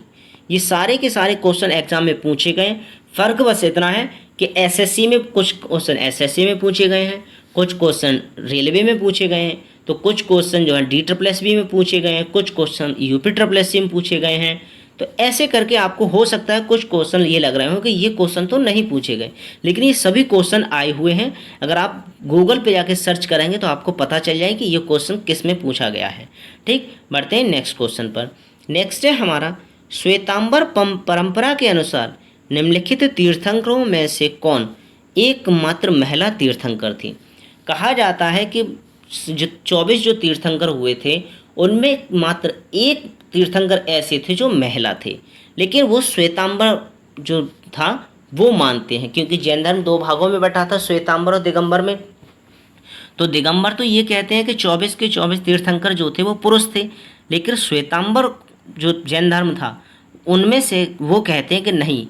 ये सारे के सारे क्वेश्चन एग्जाम में पूछे गए। फ़र्क बस इतना है कि एसएससी में कुछ क्वेश्चन एसएससी में पूछे गए हैं, कुछ क्वेश्चन रेलवे में पूछे गए हैं, तो कुछ क्वेश्चन जो है DSSB में पूछे गए हैं, कुछ क्वेश्चन UPSSC में पूछे गए हैं। तो ऐसे करके आपको हो सकता है कुछ क्वेश्चन ये लग रहे हो कि ये क्वेश्चन तो नहीं पूछे गए, लेकिन ये सभी क्वेश्चन आए हुए हैं। अगर आप गूगल पे जाके सर्च करेंगे तो आपको पता चल जाए कि ये क्वेश्चन किस में पूछा गया है। ठीक, बढ़ते हैं नेक्स्ट क्वेश्चन पर। नेक्स्ट है हमारा श्वेतांबर परंपरा के अनुसार निम्नलिखित तीर्थंकरों में से कौन एकमात्र महिला तीर्थंकर थी। कहा जाता है कि जो 24 जो तीर्थंकर हुए थे उनमें मात्र एक तीर्थंकर ऐसे थे जो महिला थे, लेकिन वो श्वेतांबर जो था वो मानते हैं, क्योंकि जैन धर्म दो भागों में बटा था, श्वेतांबर और दिगंबर में। तो दिगंबर तो ये कहते हैं कि 24 के 24 तीर्थंकर जो थे वो पुरुष थे, लेकिन श्वेतांबर जो जैन धर्म था उनमें से वो कहते हैं कि नहीं,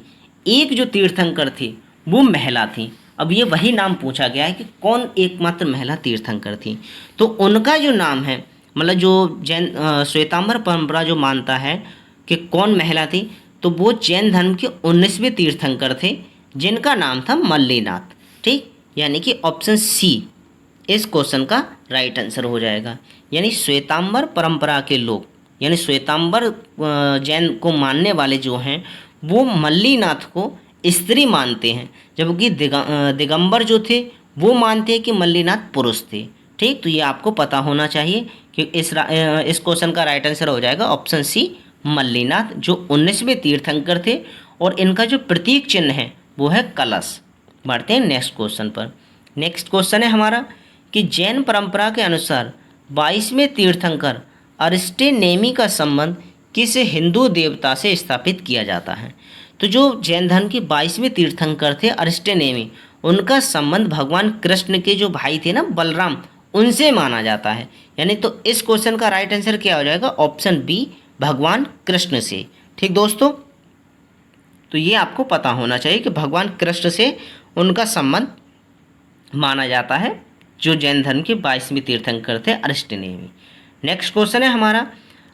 एक जो तीर्थंकर थी वो महिला थी। अब ये वही नाम पूछा गया है कि कौन एकमात्र महिला तीर्थंकर थी। तो उनका जो नाम है, मतलब जो जैन श्वेतांबर परंपरा जो मानता है कि कौन महिला थी, तो वो जैन धर्म के 19वें तीर्थंकर थे जिनका नाम था मल्लीनाथ। ठीक, यानी कि ऑप्शन सी इस क्वेश्चन का राइट आंसर हो जाएगा। यानी श्वेतांबर परंपरा के लोग, यानी श्वेतांबर जैन को मानने वाले जो हैं वो मल्लीनाथ को स्त्री मानते हैं, जबकि दिगंबर जो थे वो मानते हैं कि मल्लीनाथ पुरुष थे। ठीक, तो ये आपको पता होना चाहिए कि इस क्वेश्चन का राइट आंसर हो जाएगा ऑप्शन सी मल्लीनाथ, जो 19वें तीर्थंकर थे और इनका जो प्रतीक चिन्ह है वो है कलश। बढ़ते हैं नेक्स्ट क्वेश्चन पर। नेक्स्ट क्वेश्चन है हमारा कि जैन परंपरा के अनुसार 22वें तीर्थंकर अरिस्टेनेमी का संबंध किस हिंदू देवता से स्थापित किया जाता है। तो जो जैन धर्म के 22वें तीर्थंकर थे अरिस्टेनेमी, उनका संबंध भगवान कृष्ण के जो भाई थे ना बलराम, उनसे माना जाता है। यानी तो इस क्वेश्चन का राइट आंसर क्या हो जाएगा, ऑप्शन बी भगवान कृष्ण से। ठीक दोस्तों, तो ये आपको पता होना चाहिए कि भगवान कृष्ण से उनका संबंध माना जाता है, जो जैन धर्म के 22वें तीर्थंकर थे अरिस्टेनेमी। नेक्स्ट क्वेश्चन है हमारा,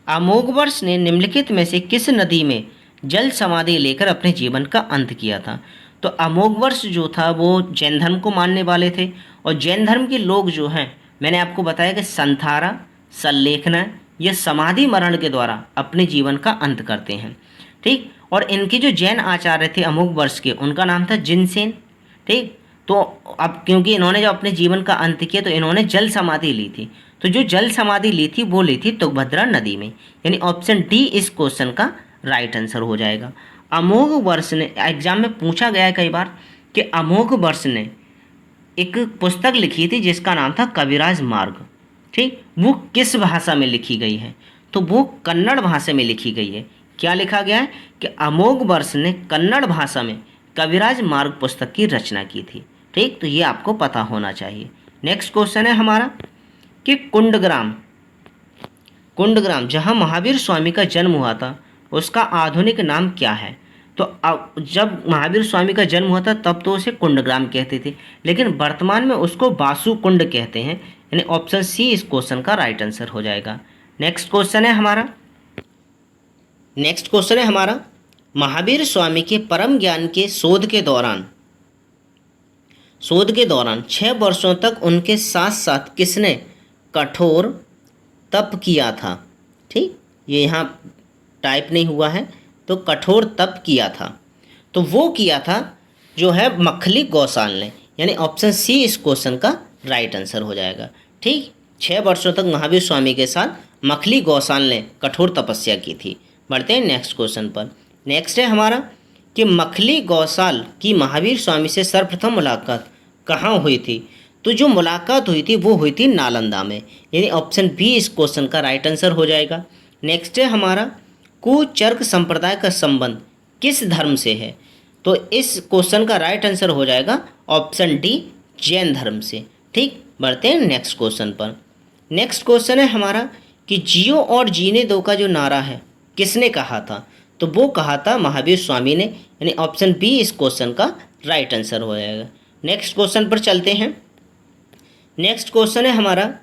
अमोघवर्ष ने निम्नलिखित में से किस नदी में जल समाधि लेकर अपने जीवन का अंत किया था। तो अमोघवर्ष जो था वो जैन धर्म को मानने वाले थे, और जैन धर्म के लोग जो हैं मैंने आपको बताया कि संथारा, सल्लेखना या समाधि मरण के द्वारा अपने जीवन का अंत करते हैं। ठीक, और इनके जो जैन आचार्य थे अमोघवर्ष के, उनका नाम था जिनसेन। ठीक, तो अब क्योंकि इन्होंने जो अपने जीवन का अंत किया तो इन्होंने जल समाधि ली थी, तो जो जल समाधि ली थी वो ली थी तुंगभद्रा नदी में, यानी ऑप्शन डी इस क्वेश्चन का राइट आंसर हो जाएगा। अमोघवर्ष ने, एग्जाम में पूछा गया है कई बार कि अमोघवर्ष ने एक पुस्तक लिखी थी जिसका नाम था कविराज मार्ग। ठीक, वो किस भाषा में लिखी गई है, तो वो कन्नड़ भाषा में लिखी गई है। क्या लिखा गया है कि अमोघवर्ष ने कन्नड़ भाषा में कविराज मार्ग पुस्तक की रचना की थी। ठीक, तो ये आपको पता होना चाहिए। नेक्स्ट क्वेश्चन है हमारा कि कुंडग्राम जहाँ महावीर स्वामी का जन्म हुआ था उसका आधुनिक नाम क्या है। तो जब महावीर स्वामी का जन्म हुआ था तब तो उसे कुंडग्राम कहते थे, लेकिन वर्तमान में उसको बासु कुंड कहते हैं, यानी ऑप्शन सी इस क्वेश्चन का राइट आंसर हो जाएगा। नेक्स्ट क्वेश्चन है हमारा महावीर स्वामी के परम ज्ञान के शोध के दौरान 6 वर्षों तक उनके साथ साथ किसने कठोर तप किया था। ठीक, ये यहाँ टाइप नहीं हुआ है, तो कठोर तप किया था, तो वो किया था जो है मखली गौसाल ने, यानी ऑप्शन सी इस क्वेश्चन का राइट आंसर हो जाएगा। ठीक, 6 वर्षों तक महावीर स्वामी के साथ मखली गौसाल ने कठोर तपस्या की थी। बढ़ते हैं नेक्स्ट क्वेश्चन पर। नेक्स्ट है हमारा कि मखली गौसाल की महावीर स्वामी से सर्वप्रथम मुलाकात कहाँ हुई थी। तो जो मुलाकात हुई थी वो हुई थी नालंदा में, यानी ऑप्शन बी इस क्वेश्चन का राइट आंसर हो जाएगा। नेक्स्ट है हमारा कुचर्क संप्रदाय का संबंध किस धर्म से है। तो इस क्वेश्चन का राइट आंसर हो जाएगा ऑप्शन डी जैन धर्म से। ठीक, बढ़ते हैं नेक्स्ट क्वेश्चन पर। नेक्स्ट क्वेश्चन है हमारा कि जियो और जीने दो का जो नारा है किसने कहा था। तो वो कहा था महावीर स्वामी ने, यानी ऑप्शन बी इस क्वेश्चन का राइट आंसर हो जाएगा। नेक्स्ट क्वेश्चन पर चलते हैं। नेक्स्ट क्वेश्चन है हमारा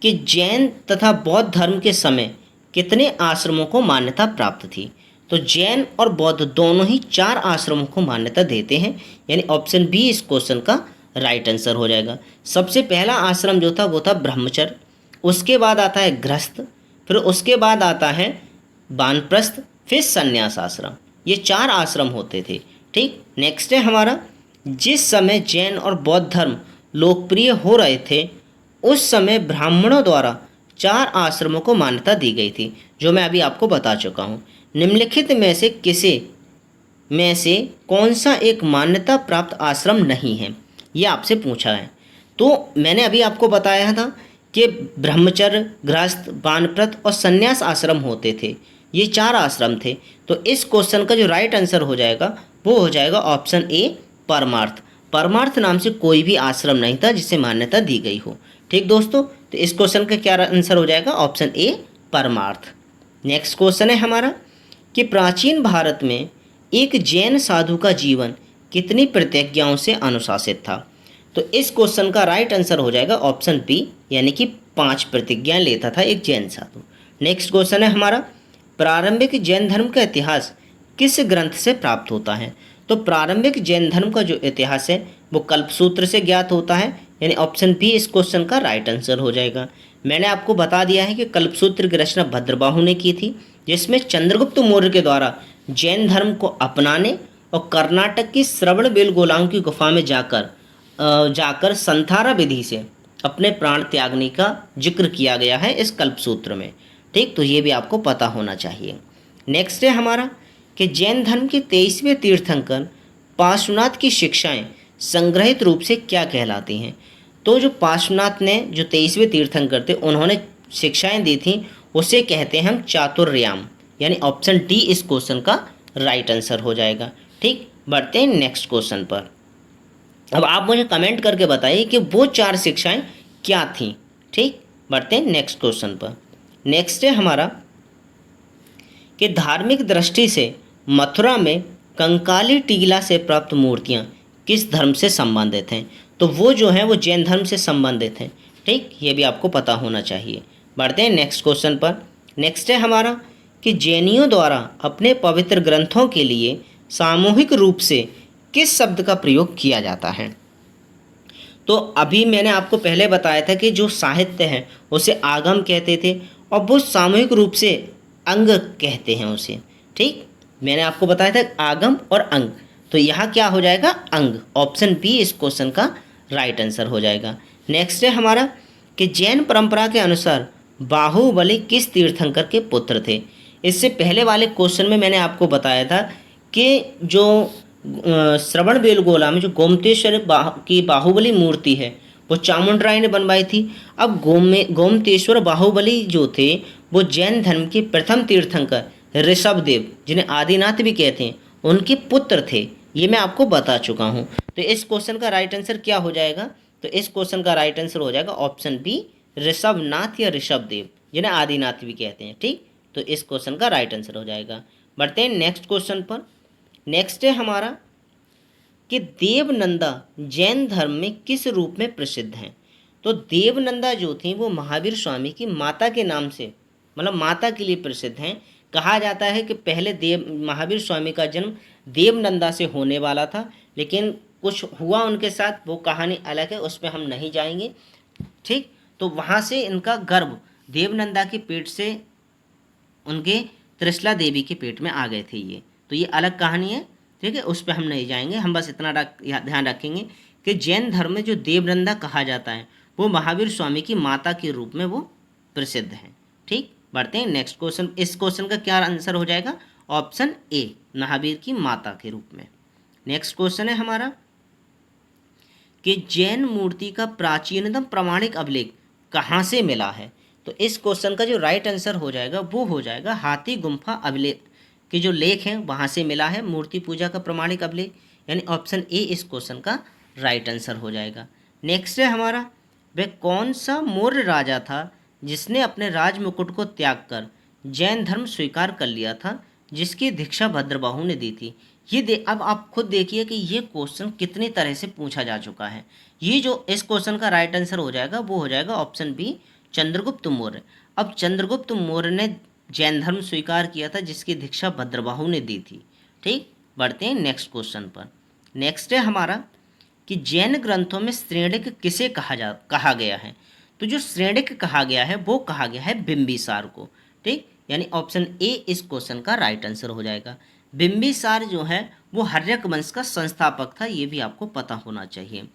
कि जैन तथा बौद्ध धर्म के समय कितने आश्रमों को मान्यता प्राप्त थी। तो जैन और बौद्ध दोनों ही 4 आश्रमों को मान्यता देते हैं, यानी ऑप्शन बी इस क्वेश्चन का राइट आंसर हो जाएगा। सबसे पहला आश्रम जो था वो था ब्रह्मचर्य, उसके बाद आता है गृहस्थ, फिर उसके बाद आता है वानप्रस्थ, फिर संन्यास आश्रम। ये 4 आश्रम होते थे। ठीक, नेक्स्ट है हमारा जिस समय जैन और बौद्ध धर्म लोकप्रिय हो रहे थे उस समय ब्राह्मणों द्वारा 4 आश्रमों को मान्यता दी गई थी, जो मैं अभी आपको बता चुका हूँ। निम्नलिखित में से कौन सा एक मान्यता प्राप्त आश्रम नहीं है, ये आपसे पूछा है। तो मैंने अभी आपको बताया था कि ब्रह्मचर्य, गृहस्थ, वानप्रस्थ और संन्यास आश्रम होते थे, ये 4 आश्रम थे। तो इस क्वेश्चन का जो राइट आंसर हो जाएगा वो हो जाएगा ऑप्शन ए परमार्थ। परमार्थ नाम से कोई भी आश्रम नहीं था जिसे मान्यता दी गई हो। ठीक दोस्तों, तो इस क्वेश्चन का क्या आंसर हो जाएगा, ऑप्शन ए परमार्थ। नेक्स्ट क्वेश्चन है हमारा कि प्राचीन भारत में एक जैन साधु का जीवन कितनी प्रतिज्ञाओं से अनुशासित था। तो इस क्वेश्चन का राइट आंसर हो जाएगा ऑप्शन बी, यानी कि 5 प्रतिज्ञाएं लेता था एक जैन साधु। नेक्स्ट क्वेश्चन है हमारा प्रारंभिक जैन धर्म का इतिहास किस ग्रंथ से प्राप्त होता है। तो प्रारंभिक जैन धर्म का जो इतिहास है वो कल्पसूत्र से ज्ञात होता है, यानी ऑप्शन बी इस क्वेश्चन का राइट आंसर हो जाएगा। मैंने आपको बता दिया है कि कल्पसूत्र की रचना भद्रबाहु ने की थी, जिसमें चंद्रगुप्त मौर्य के द्वारा जैन धर्म को अपनाने और कर्नाटक की श्रवणबेलगोला की गुफा में जाकर संथारा विधि से अपने प्राण त्यागने का जिक्र किया गया है इस कल्पसूत्र में। ठीक, तो ये भी आपको पता होना चाहिए। नेक्स्ट है हमारा कि जैन धर्म के 23वें तीर्थंकर पार्श्वनाथ की शिक्षाएं संग्रहित रूप से क्या कहलाती हैं। तो जो पार्श्वनाथ ने जो 23वें तीर्थंकर थे उन्होंने शिक्षाएं दी थी उसे कहते हैं हम चातुर्याम, यानी ऑप्शन डी इस क्वेश्चन का राइट आंसर हो जाएगा। ठीक, बढ़ते हैं नेक्स्ट क्वेश्चन पर। अब आप मुझे कमेंट करके बताइए कि वो 4 शिक्षाएं क्या थीं। ठीक, बढ़ते हैं नेक्स्ट क्वेश्चन पर। नेक्स्ट है हमारा कि धार्मिक दृष्टि से मथुरा में कंकाली टीला से प्राप्त मूर्तियां किस धर्म से संबंधित हैं। तो वो जो हैं वो जैन धर्म से संबंधित हैं। ठीक, ये भी आपको पता होना चाहिए। बढ़ते हैं नेक्स्ट क्वेश्चन पर। नेक्स्ट है हमारा कि जैनियों द्वारा अपने पवित्र ग्रंथों के लिए सामूहिक रूप से किस शब्द का प्रयोग किया जाता है। तो अभी मैंने आपको पहले बताया था कि जो साहित्य है उसे आगम कहते थे और वो सामूहिक रूप से अंग कहते हैं उसे। ठीक, मैंने आपको बताया था आगम और अंग, तो यहाँ क्या हो जाएगा अंग, ऑप्शन बी इस क्वेश्चन का राइट आंसर हो जाएगा। नेक्स्ट है हमारा कि जैन परंपरा के अनुसार बाहुबली किस तीर्थंकर के पुत्र थे। इससे पहले वाले क्वेश्चन में मैंने आपको बताया था कि जो श्रवणबेलगोला में जो गोमतेश्वर की बाहुबली मूर्ति है वो चामुंडराय ने बनवाई थी। अब गोमतेश्वर बाहुबली जो थे वो जैन धर्म के प्रथम तीर्थंकर ऋषभदेव, जिन्हें आदिनाथ भी कहते हैं, उनके पुत्र थे। ये मैं आपको बता चुका हूँ। तो इस क्वेश्चन का राइट आंसर क्या हो जाएगा। तो इस क्वेश्चन का राइट आंसर हो जाएगा ऑप्शन बी ऋषभनाथ या ऋषभदेव, जिन्हें आदिनाथ भी कहते हैं। ठीक, तो इस क्वेश्चन का राइट आंसर हो जाएगा। बढ़ते हैं नेक्स्ट क्वेश्चन पर। नेक्स्ट है हमारा कि देवनंदा जैन धर्म में किस रूप में प्रसिद्ध हैं। तो देवनंदा जो थी वो महावीर स्वामी की माता के नाम से, मतलब माता के लिए प्रसिद्ध हैं। कहा जाता है कि पहले महावीर स्वामी का जन्म देवनंदा से होने वाला था, लेकिन कुछ हुआ उनके साथ, वो कहानी अलग है, उस पर हम नहीं जाएंगे। ठीक, तो वहाँ से इनका गर्भ देवनंदा के पेट से उनके त्रिशला देवी के पेट में आ गए थे ये, तो ये अलग कहानी है। ठीक है, उस पर हम नहीं जाएंगे। हम बस इतना ध्यान रखेंगे कि जैन धर्म में जो देवनंदा कहा जाता है वो महावीर स्वामी की माता के रूप में वो प्रसिद्ध है। ठीक, बढ़ते हैं नेक्स्ट क्वेश्चन। इस क्वेश्चन का क्या आंसर हो जाएगा, ऑप्शन ए महावीर की माता के रूप में। नेक्स्ट क्वेश्चन है हमारा कि जैन मूर्ति का प्राचीनतम प्रमाणिक अभिलेख कहाँ से मिला है। तो इस क्वेश्चन का जो राइट आंसर हो जाएगा वो हो जाएगा हाथी गुम्फा अभिलेख के जो लेख हैं वहाँ से मिला है मूर्ति पूजा का प्रमाणिक अभिलेख, यानी ऑप्शन ए इस क्वेश्चन का राइट आंसर हो जाएगा। नेक्स्ट है हमारा वह कौन सा मौर्य राजा था जिसने अपने राज मुकुट को त्याग कर जैन धर्म स्वीकार कर लिया था, जिसकी दीक्षा भद्रबाहु ने दी थी। अब आप खुद देखिए कि ये क्वेश्चन कितनी तरह से पूछा जा चुका है। ये जो इस क्वेश्चन का राइट आंसर हो जाएगा वो हो जाएगा ऑप्शन बी चंद्रगुप्त मौर्य। अब चंद्रगुप्त मौर्य ने जैन धर्म स्वीकार किया था जिसकी दीक्षा भद्रबाहु ने दी थी। ठीक, बढ़ते हैं नेक्स्ट क्वेश्चन पर। नेक्स्ट है हमारा कि जैन ग्रंथों में श्रेणिक किसे कहा गया है। तो जो श्रेणिक कहा गया है वो कहा गया है बिंबिसार को। ठीक, यानी ऑप्शन ए इस क्वेश्चन का राइट आंसर हो जाएगा। बिंबिसार जो है वो हर्यक वंश का संस्थापक था, ये भी आपको पता होना चाहिए।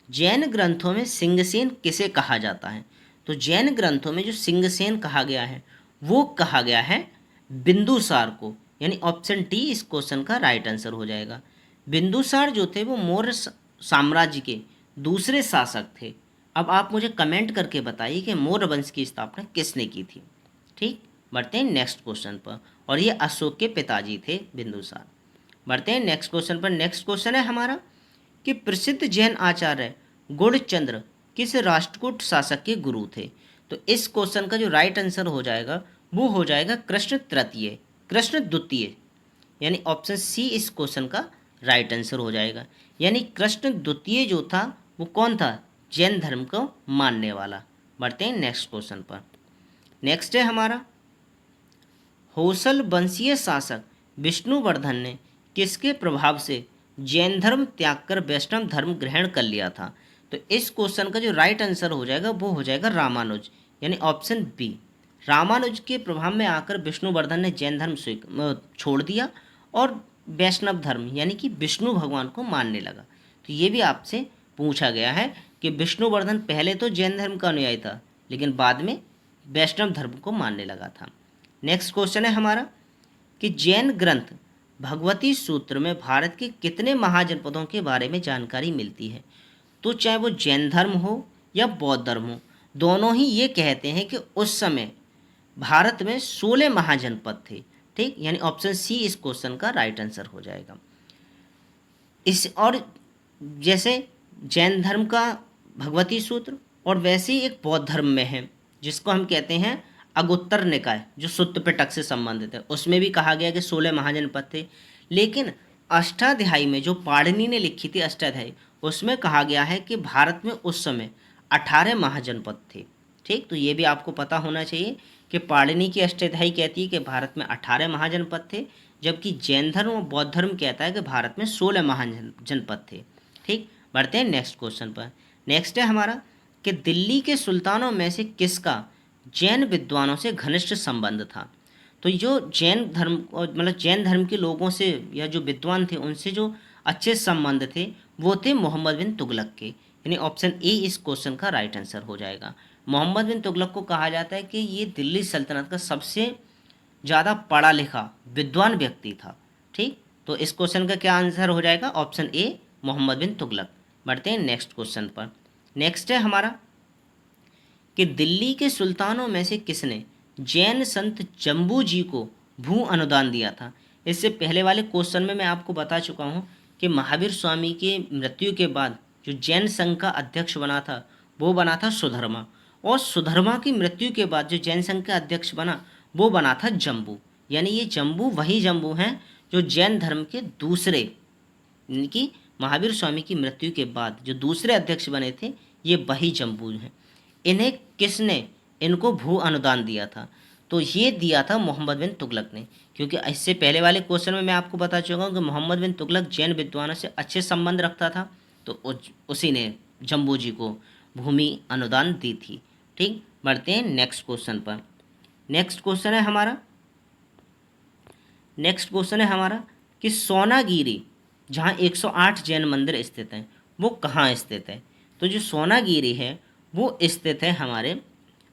जैन ग्रंथों में सिंगसेन किसे कहा जाता है। तो जैन ग्रंथों में जो सिंगसेन कहा गया है वो कहा गया है बिंदुसार को, यानी ऑप्शन डी इस क्वेश्चन का राइट आंसर हो जाएगा। बिंदुसार जो थे वो मौर्य साम्राज्य के दूसरे शासक थे। अब आप मुझे कमेंट करके बताइए कि मौर्य वंश की स्थापना किसने की थी। ठीक, बढ़ते हैं नेक्स्ट क्वेश्चन पर, और ये अशोक के पिताजी थे बिंदुसार। बढ़ते हैं नेक्स्ट क्वेश्चन पर। नेक्स्ट क्वेश्चन है हमारा कि प्रसिद्ध जैन आचार्य गुणचंद्र किस राष्ट्रकूट शासक के गुरु थे। तो इस क्वेश्चन का जो राइट आंसर हो जाएगा वो हो जाएगा कृष्ण द्वितीय, यानी ऑप्शन सी इस क्वेश्चन का राइट आंसर हो जाएगा। यानी कृष्ण द्वितीय जो था वो कौन था, जैन धर्म को मानने वाला। बढ़ते हैं नेक्स्ट क्वेश्चन पर। नेक्स्ट है हमारा होसल वंशीय शासक विष्णुवर्धन ने किसके प्रभाव से जैन धर्म त्याग कर वैष्णव धर्म ग्रहण कर लिया था। तो इस क्वेश्चन का जो राइट आंसर हो जाएगा वो हो जाएगा रामानुज, यानी ऑप्शन बी, रामानुज के प्रभाव में आकर विष्णुवर्धन ने जैन धर्म छोड़ दिया और वैष्णव धर्म यानी कि विष्णु भगवान को मानने लगा। तो ये भी आपसे पूछा गया है कि विष्णुवर्धन पहले तो जैन धर्म का अनुयायी था लेकिन बाद में वैष्णव धर्म को मानने लगा था। नेक्स्ट क्वेश्चन है हमारा कि जैन ग्रंथ भगवती सूत्र में भारत के कितने महाजनपदों के बारे में जानकारी मिलती है। तो चाहे वो जैन धर्म हो या बौद्ध धर्म हो, दोनों ही ये कहते हैं कि उस समय भारत में 16 महाजनपद थे। ठीक, यानी ऑप्शन सी इस क्वेश्चन का राइट आंसर हो जाएगा। इस और जैसे जैन धर्म का भगवती सूत्र और वैसे ही एक बौद्ध धर्म में है जिसको हम कहते हैं अगुत्तर निकाय, जो सुत्त पिटक से संबंधित है, उसमें भी कहा गया कि 16 महाजनपद थे। लेकिन अष्टाध्यायी में जो पाणिनि ने लिखी थी अष्टाध्यायी, उसमें कहा गया है कि भारत में उस समय 18 महाजनपद थे। ठीक, तो ये भी आपको पता होना चाहिए कि पाणिनि की अष्टाध्यायी कहती है कि भारत में 18 महाजनपद थे, जबकि जैन धर्म और बौद्ध धर्म कहता है कि भारत में 16 महाजनपद थे। ठीक, बढ़ते हैं नेक्स्ट क्वेश्चन पर। नेक्स्ट है हमारा कि दिल्ली के सुल्तानों में से किसका जैन विद्वानों से घनिष्ठ संबंध था। तो जो जैन धर्म मतलब जैन धर्म के लोगों से या जो विद्वान थे उनसे जो अच्छे संबंध थे वो थे मोहम्मद बिन तुगलक के, यानी ऑप्शन ए इस क्वेश्चन का राइट आंसर हो जाएगा। मोहम्मद बिन तुगलक को कहा जाता है कि ये दिल्ली सल्तनत का सबसे ज़्यादा पढ़ा लिखा विद्वान व्यक्ति था। ठीक, तो इस क्वेश्चन का क्या आंसर हो जाएगा, ऑप्शन ए मोहम्मद बिन तुगलक। बढ़ते हैं नेक्स्ट क्वेश्चन पर। नेक्स्ट है हमारा कि दिल्ली के सुल्तानों में से किसने जैन संत जम्बू जी को भू अनुदान दिया था। इससे पहले वाले क्वेश्चन में मैं आपको बता चुका हूँ कि महावीर स्वामी के मृत्यु के बाद जो जैन संघ का अध्यक्ष बना था वो बना था सुधर्मा, और सुधर्मा की मृत्यु के बाद जो जैन संघ का अध्यक्ष बना वो बना था जम्बू। यानी ये जम्बू वही जम्बू हैं जो जैन धर्म के दूसरे, यानी कि महावीर स्वामी की मृत्यु के बाद जो दूसरे अध्यक्ष बने थे ये वही जम्बू हैं। इन्हें किसने इनको भू अनुदान दिया था, तो ये दिया था मोहम्मद बिन तुगलक ने। क्योंकि इससे पहले वाले क्वेश्चन में मैं आपको बता चुका हूँ कि मोहम्मद बिन तुगलक जैन विद्वानों से अच्छे संबंध रखता था, तो उसी ने जम्बू जी को भूमि अनुदान दी थी। ठीक, बढ़ते हैं नेक्स्ट क्वेश्चन पर। नेक्स्ट क्वेश्चन है हमारा कि सोनागिरी जहाँ 108 जैन मंदिर स्थित हैं वो कहाँ स्थित है। तो जो सोनागिरी है वो स्थित है हमारे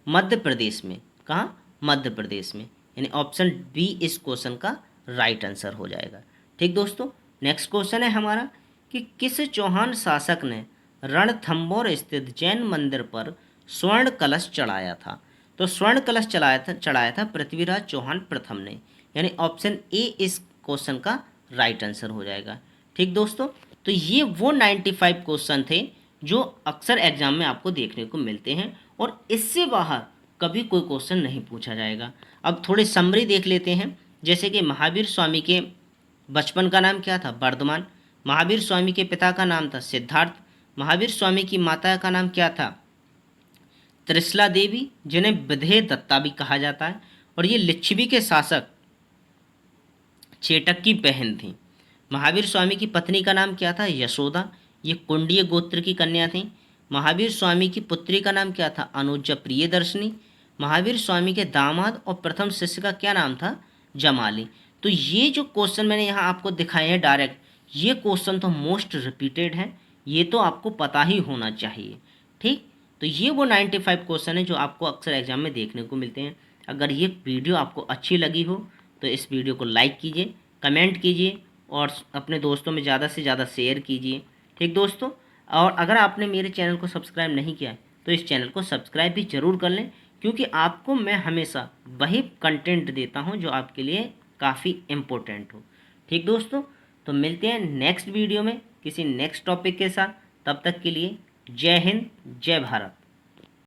मध्य प्रदेश में। कहाँ, मध्य प्रदेश में, यानी ऑप्शन बी इस क्वेश्चन का राइट आंसर हो जाएगा। ठीक दोस्तों, नेक्स्ट क्वेश्चन है हमारा कि किस चौहान शासक ने रणथंभौर स्थित जैन मंदिर पर स्वर्ण कलश चढ़ाया था। तो स्वर्ण कलश चढ़ाया था पृथ्वीराज चौहान प्रथम ने, यानी ऑप्शन ए इस क्वेश्चन का राइट आंसर हो जाएगा। ठीक दोस्तों, तो ये वो 95 क्वेश्चन थे जो अक्सर एग्जाम में आपको देखने को मिलते हैं और इससे बाहर कभी कोई क्वेश्चन नहीं पूछा जाएगा। अब थोड़ी समरी देख लेते हैं, जैसे कि महावीर स्वामी के बचपन का नाम क्या था, वर्धमान। महावीर स्वामी के पिता का नाम था सिद्धार्थ। महावीर स्वामी की माता का नाम क्या था, त्रिशला देवी, जिन्हें विधेय दत्ता भी कहा जाता है, और ये लिच्छवी के शासक चेटक की बहन थी। महावीर स्वामी की पत्नी का नाम क्या था, यशोदा, ये कुंडीय गोत्र की कन्या थी। महावीर स्वामी की पुत्री का नाम क्या था, अनुजा प्रियदर्शनी। महावीर स्वामी के दामाद और प्रथम शिष्य का क्या नाम था, जमाली। तो ये जो क्वेश्चन मैंने यहाँ आपको दिखाए हैं डायरेक्ट, ये क्वेश्चन तो मोस्ट रिपीटेड है, ये तो आपको पता ही होना चाहिए। ठीक, तो ये वो 95 क्वेश्चन है जो आपको अक्सर एग्जाम में देखने को मिलते हैं। अगर ये वीडियो आपको अच्छी लगी हो तो इस वीडियो को लाइक कीजिए, कमेंट कीजिए और अपने दोस्तों में ज़्यादा से ज़्यादा शेयर कीजिए। ठीक दोस्तों, और अगर आपने मेरे चैनल को सब्सक्राइब नहीं किया है तो इस चैनल को सब्सक्राइब भी ज़रूर कर लें, क्योंकि आपको मैं हमेशा वही कंटेंट देता हूं जो आपके लिए काफ़ी इम्पोर्टेंट हो। ठीक दोस्तों, तो मिलते हैं नेक्स्ट वीडियो में किसी नेक्स्ट टॉपिक के साथ। तब तक के लिए जय हिंद, जय भारत।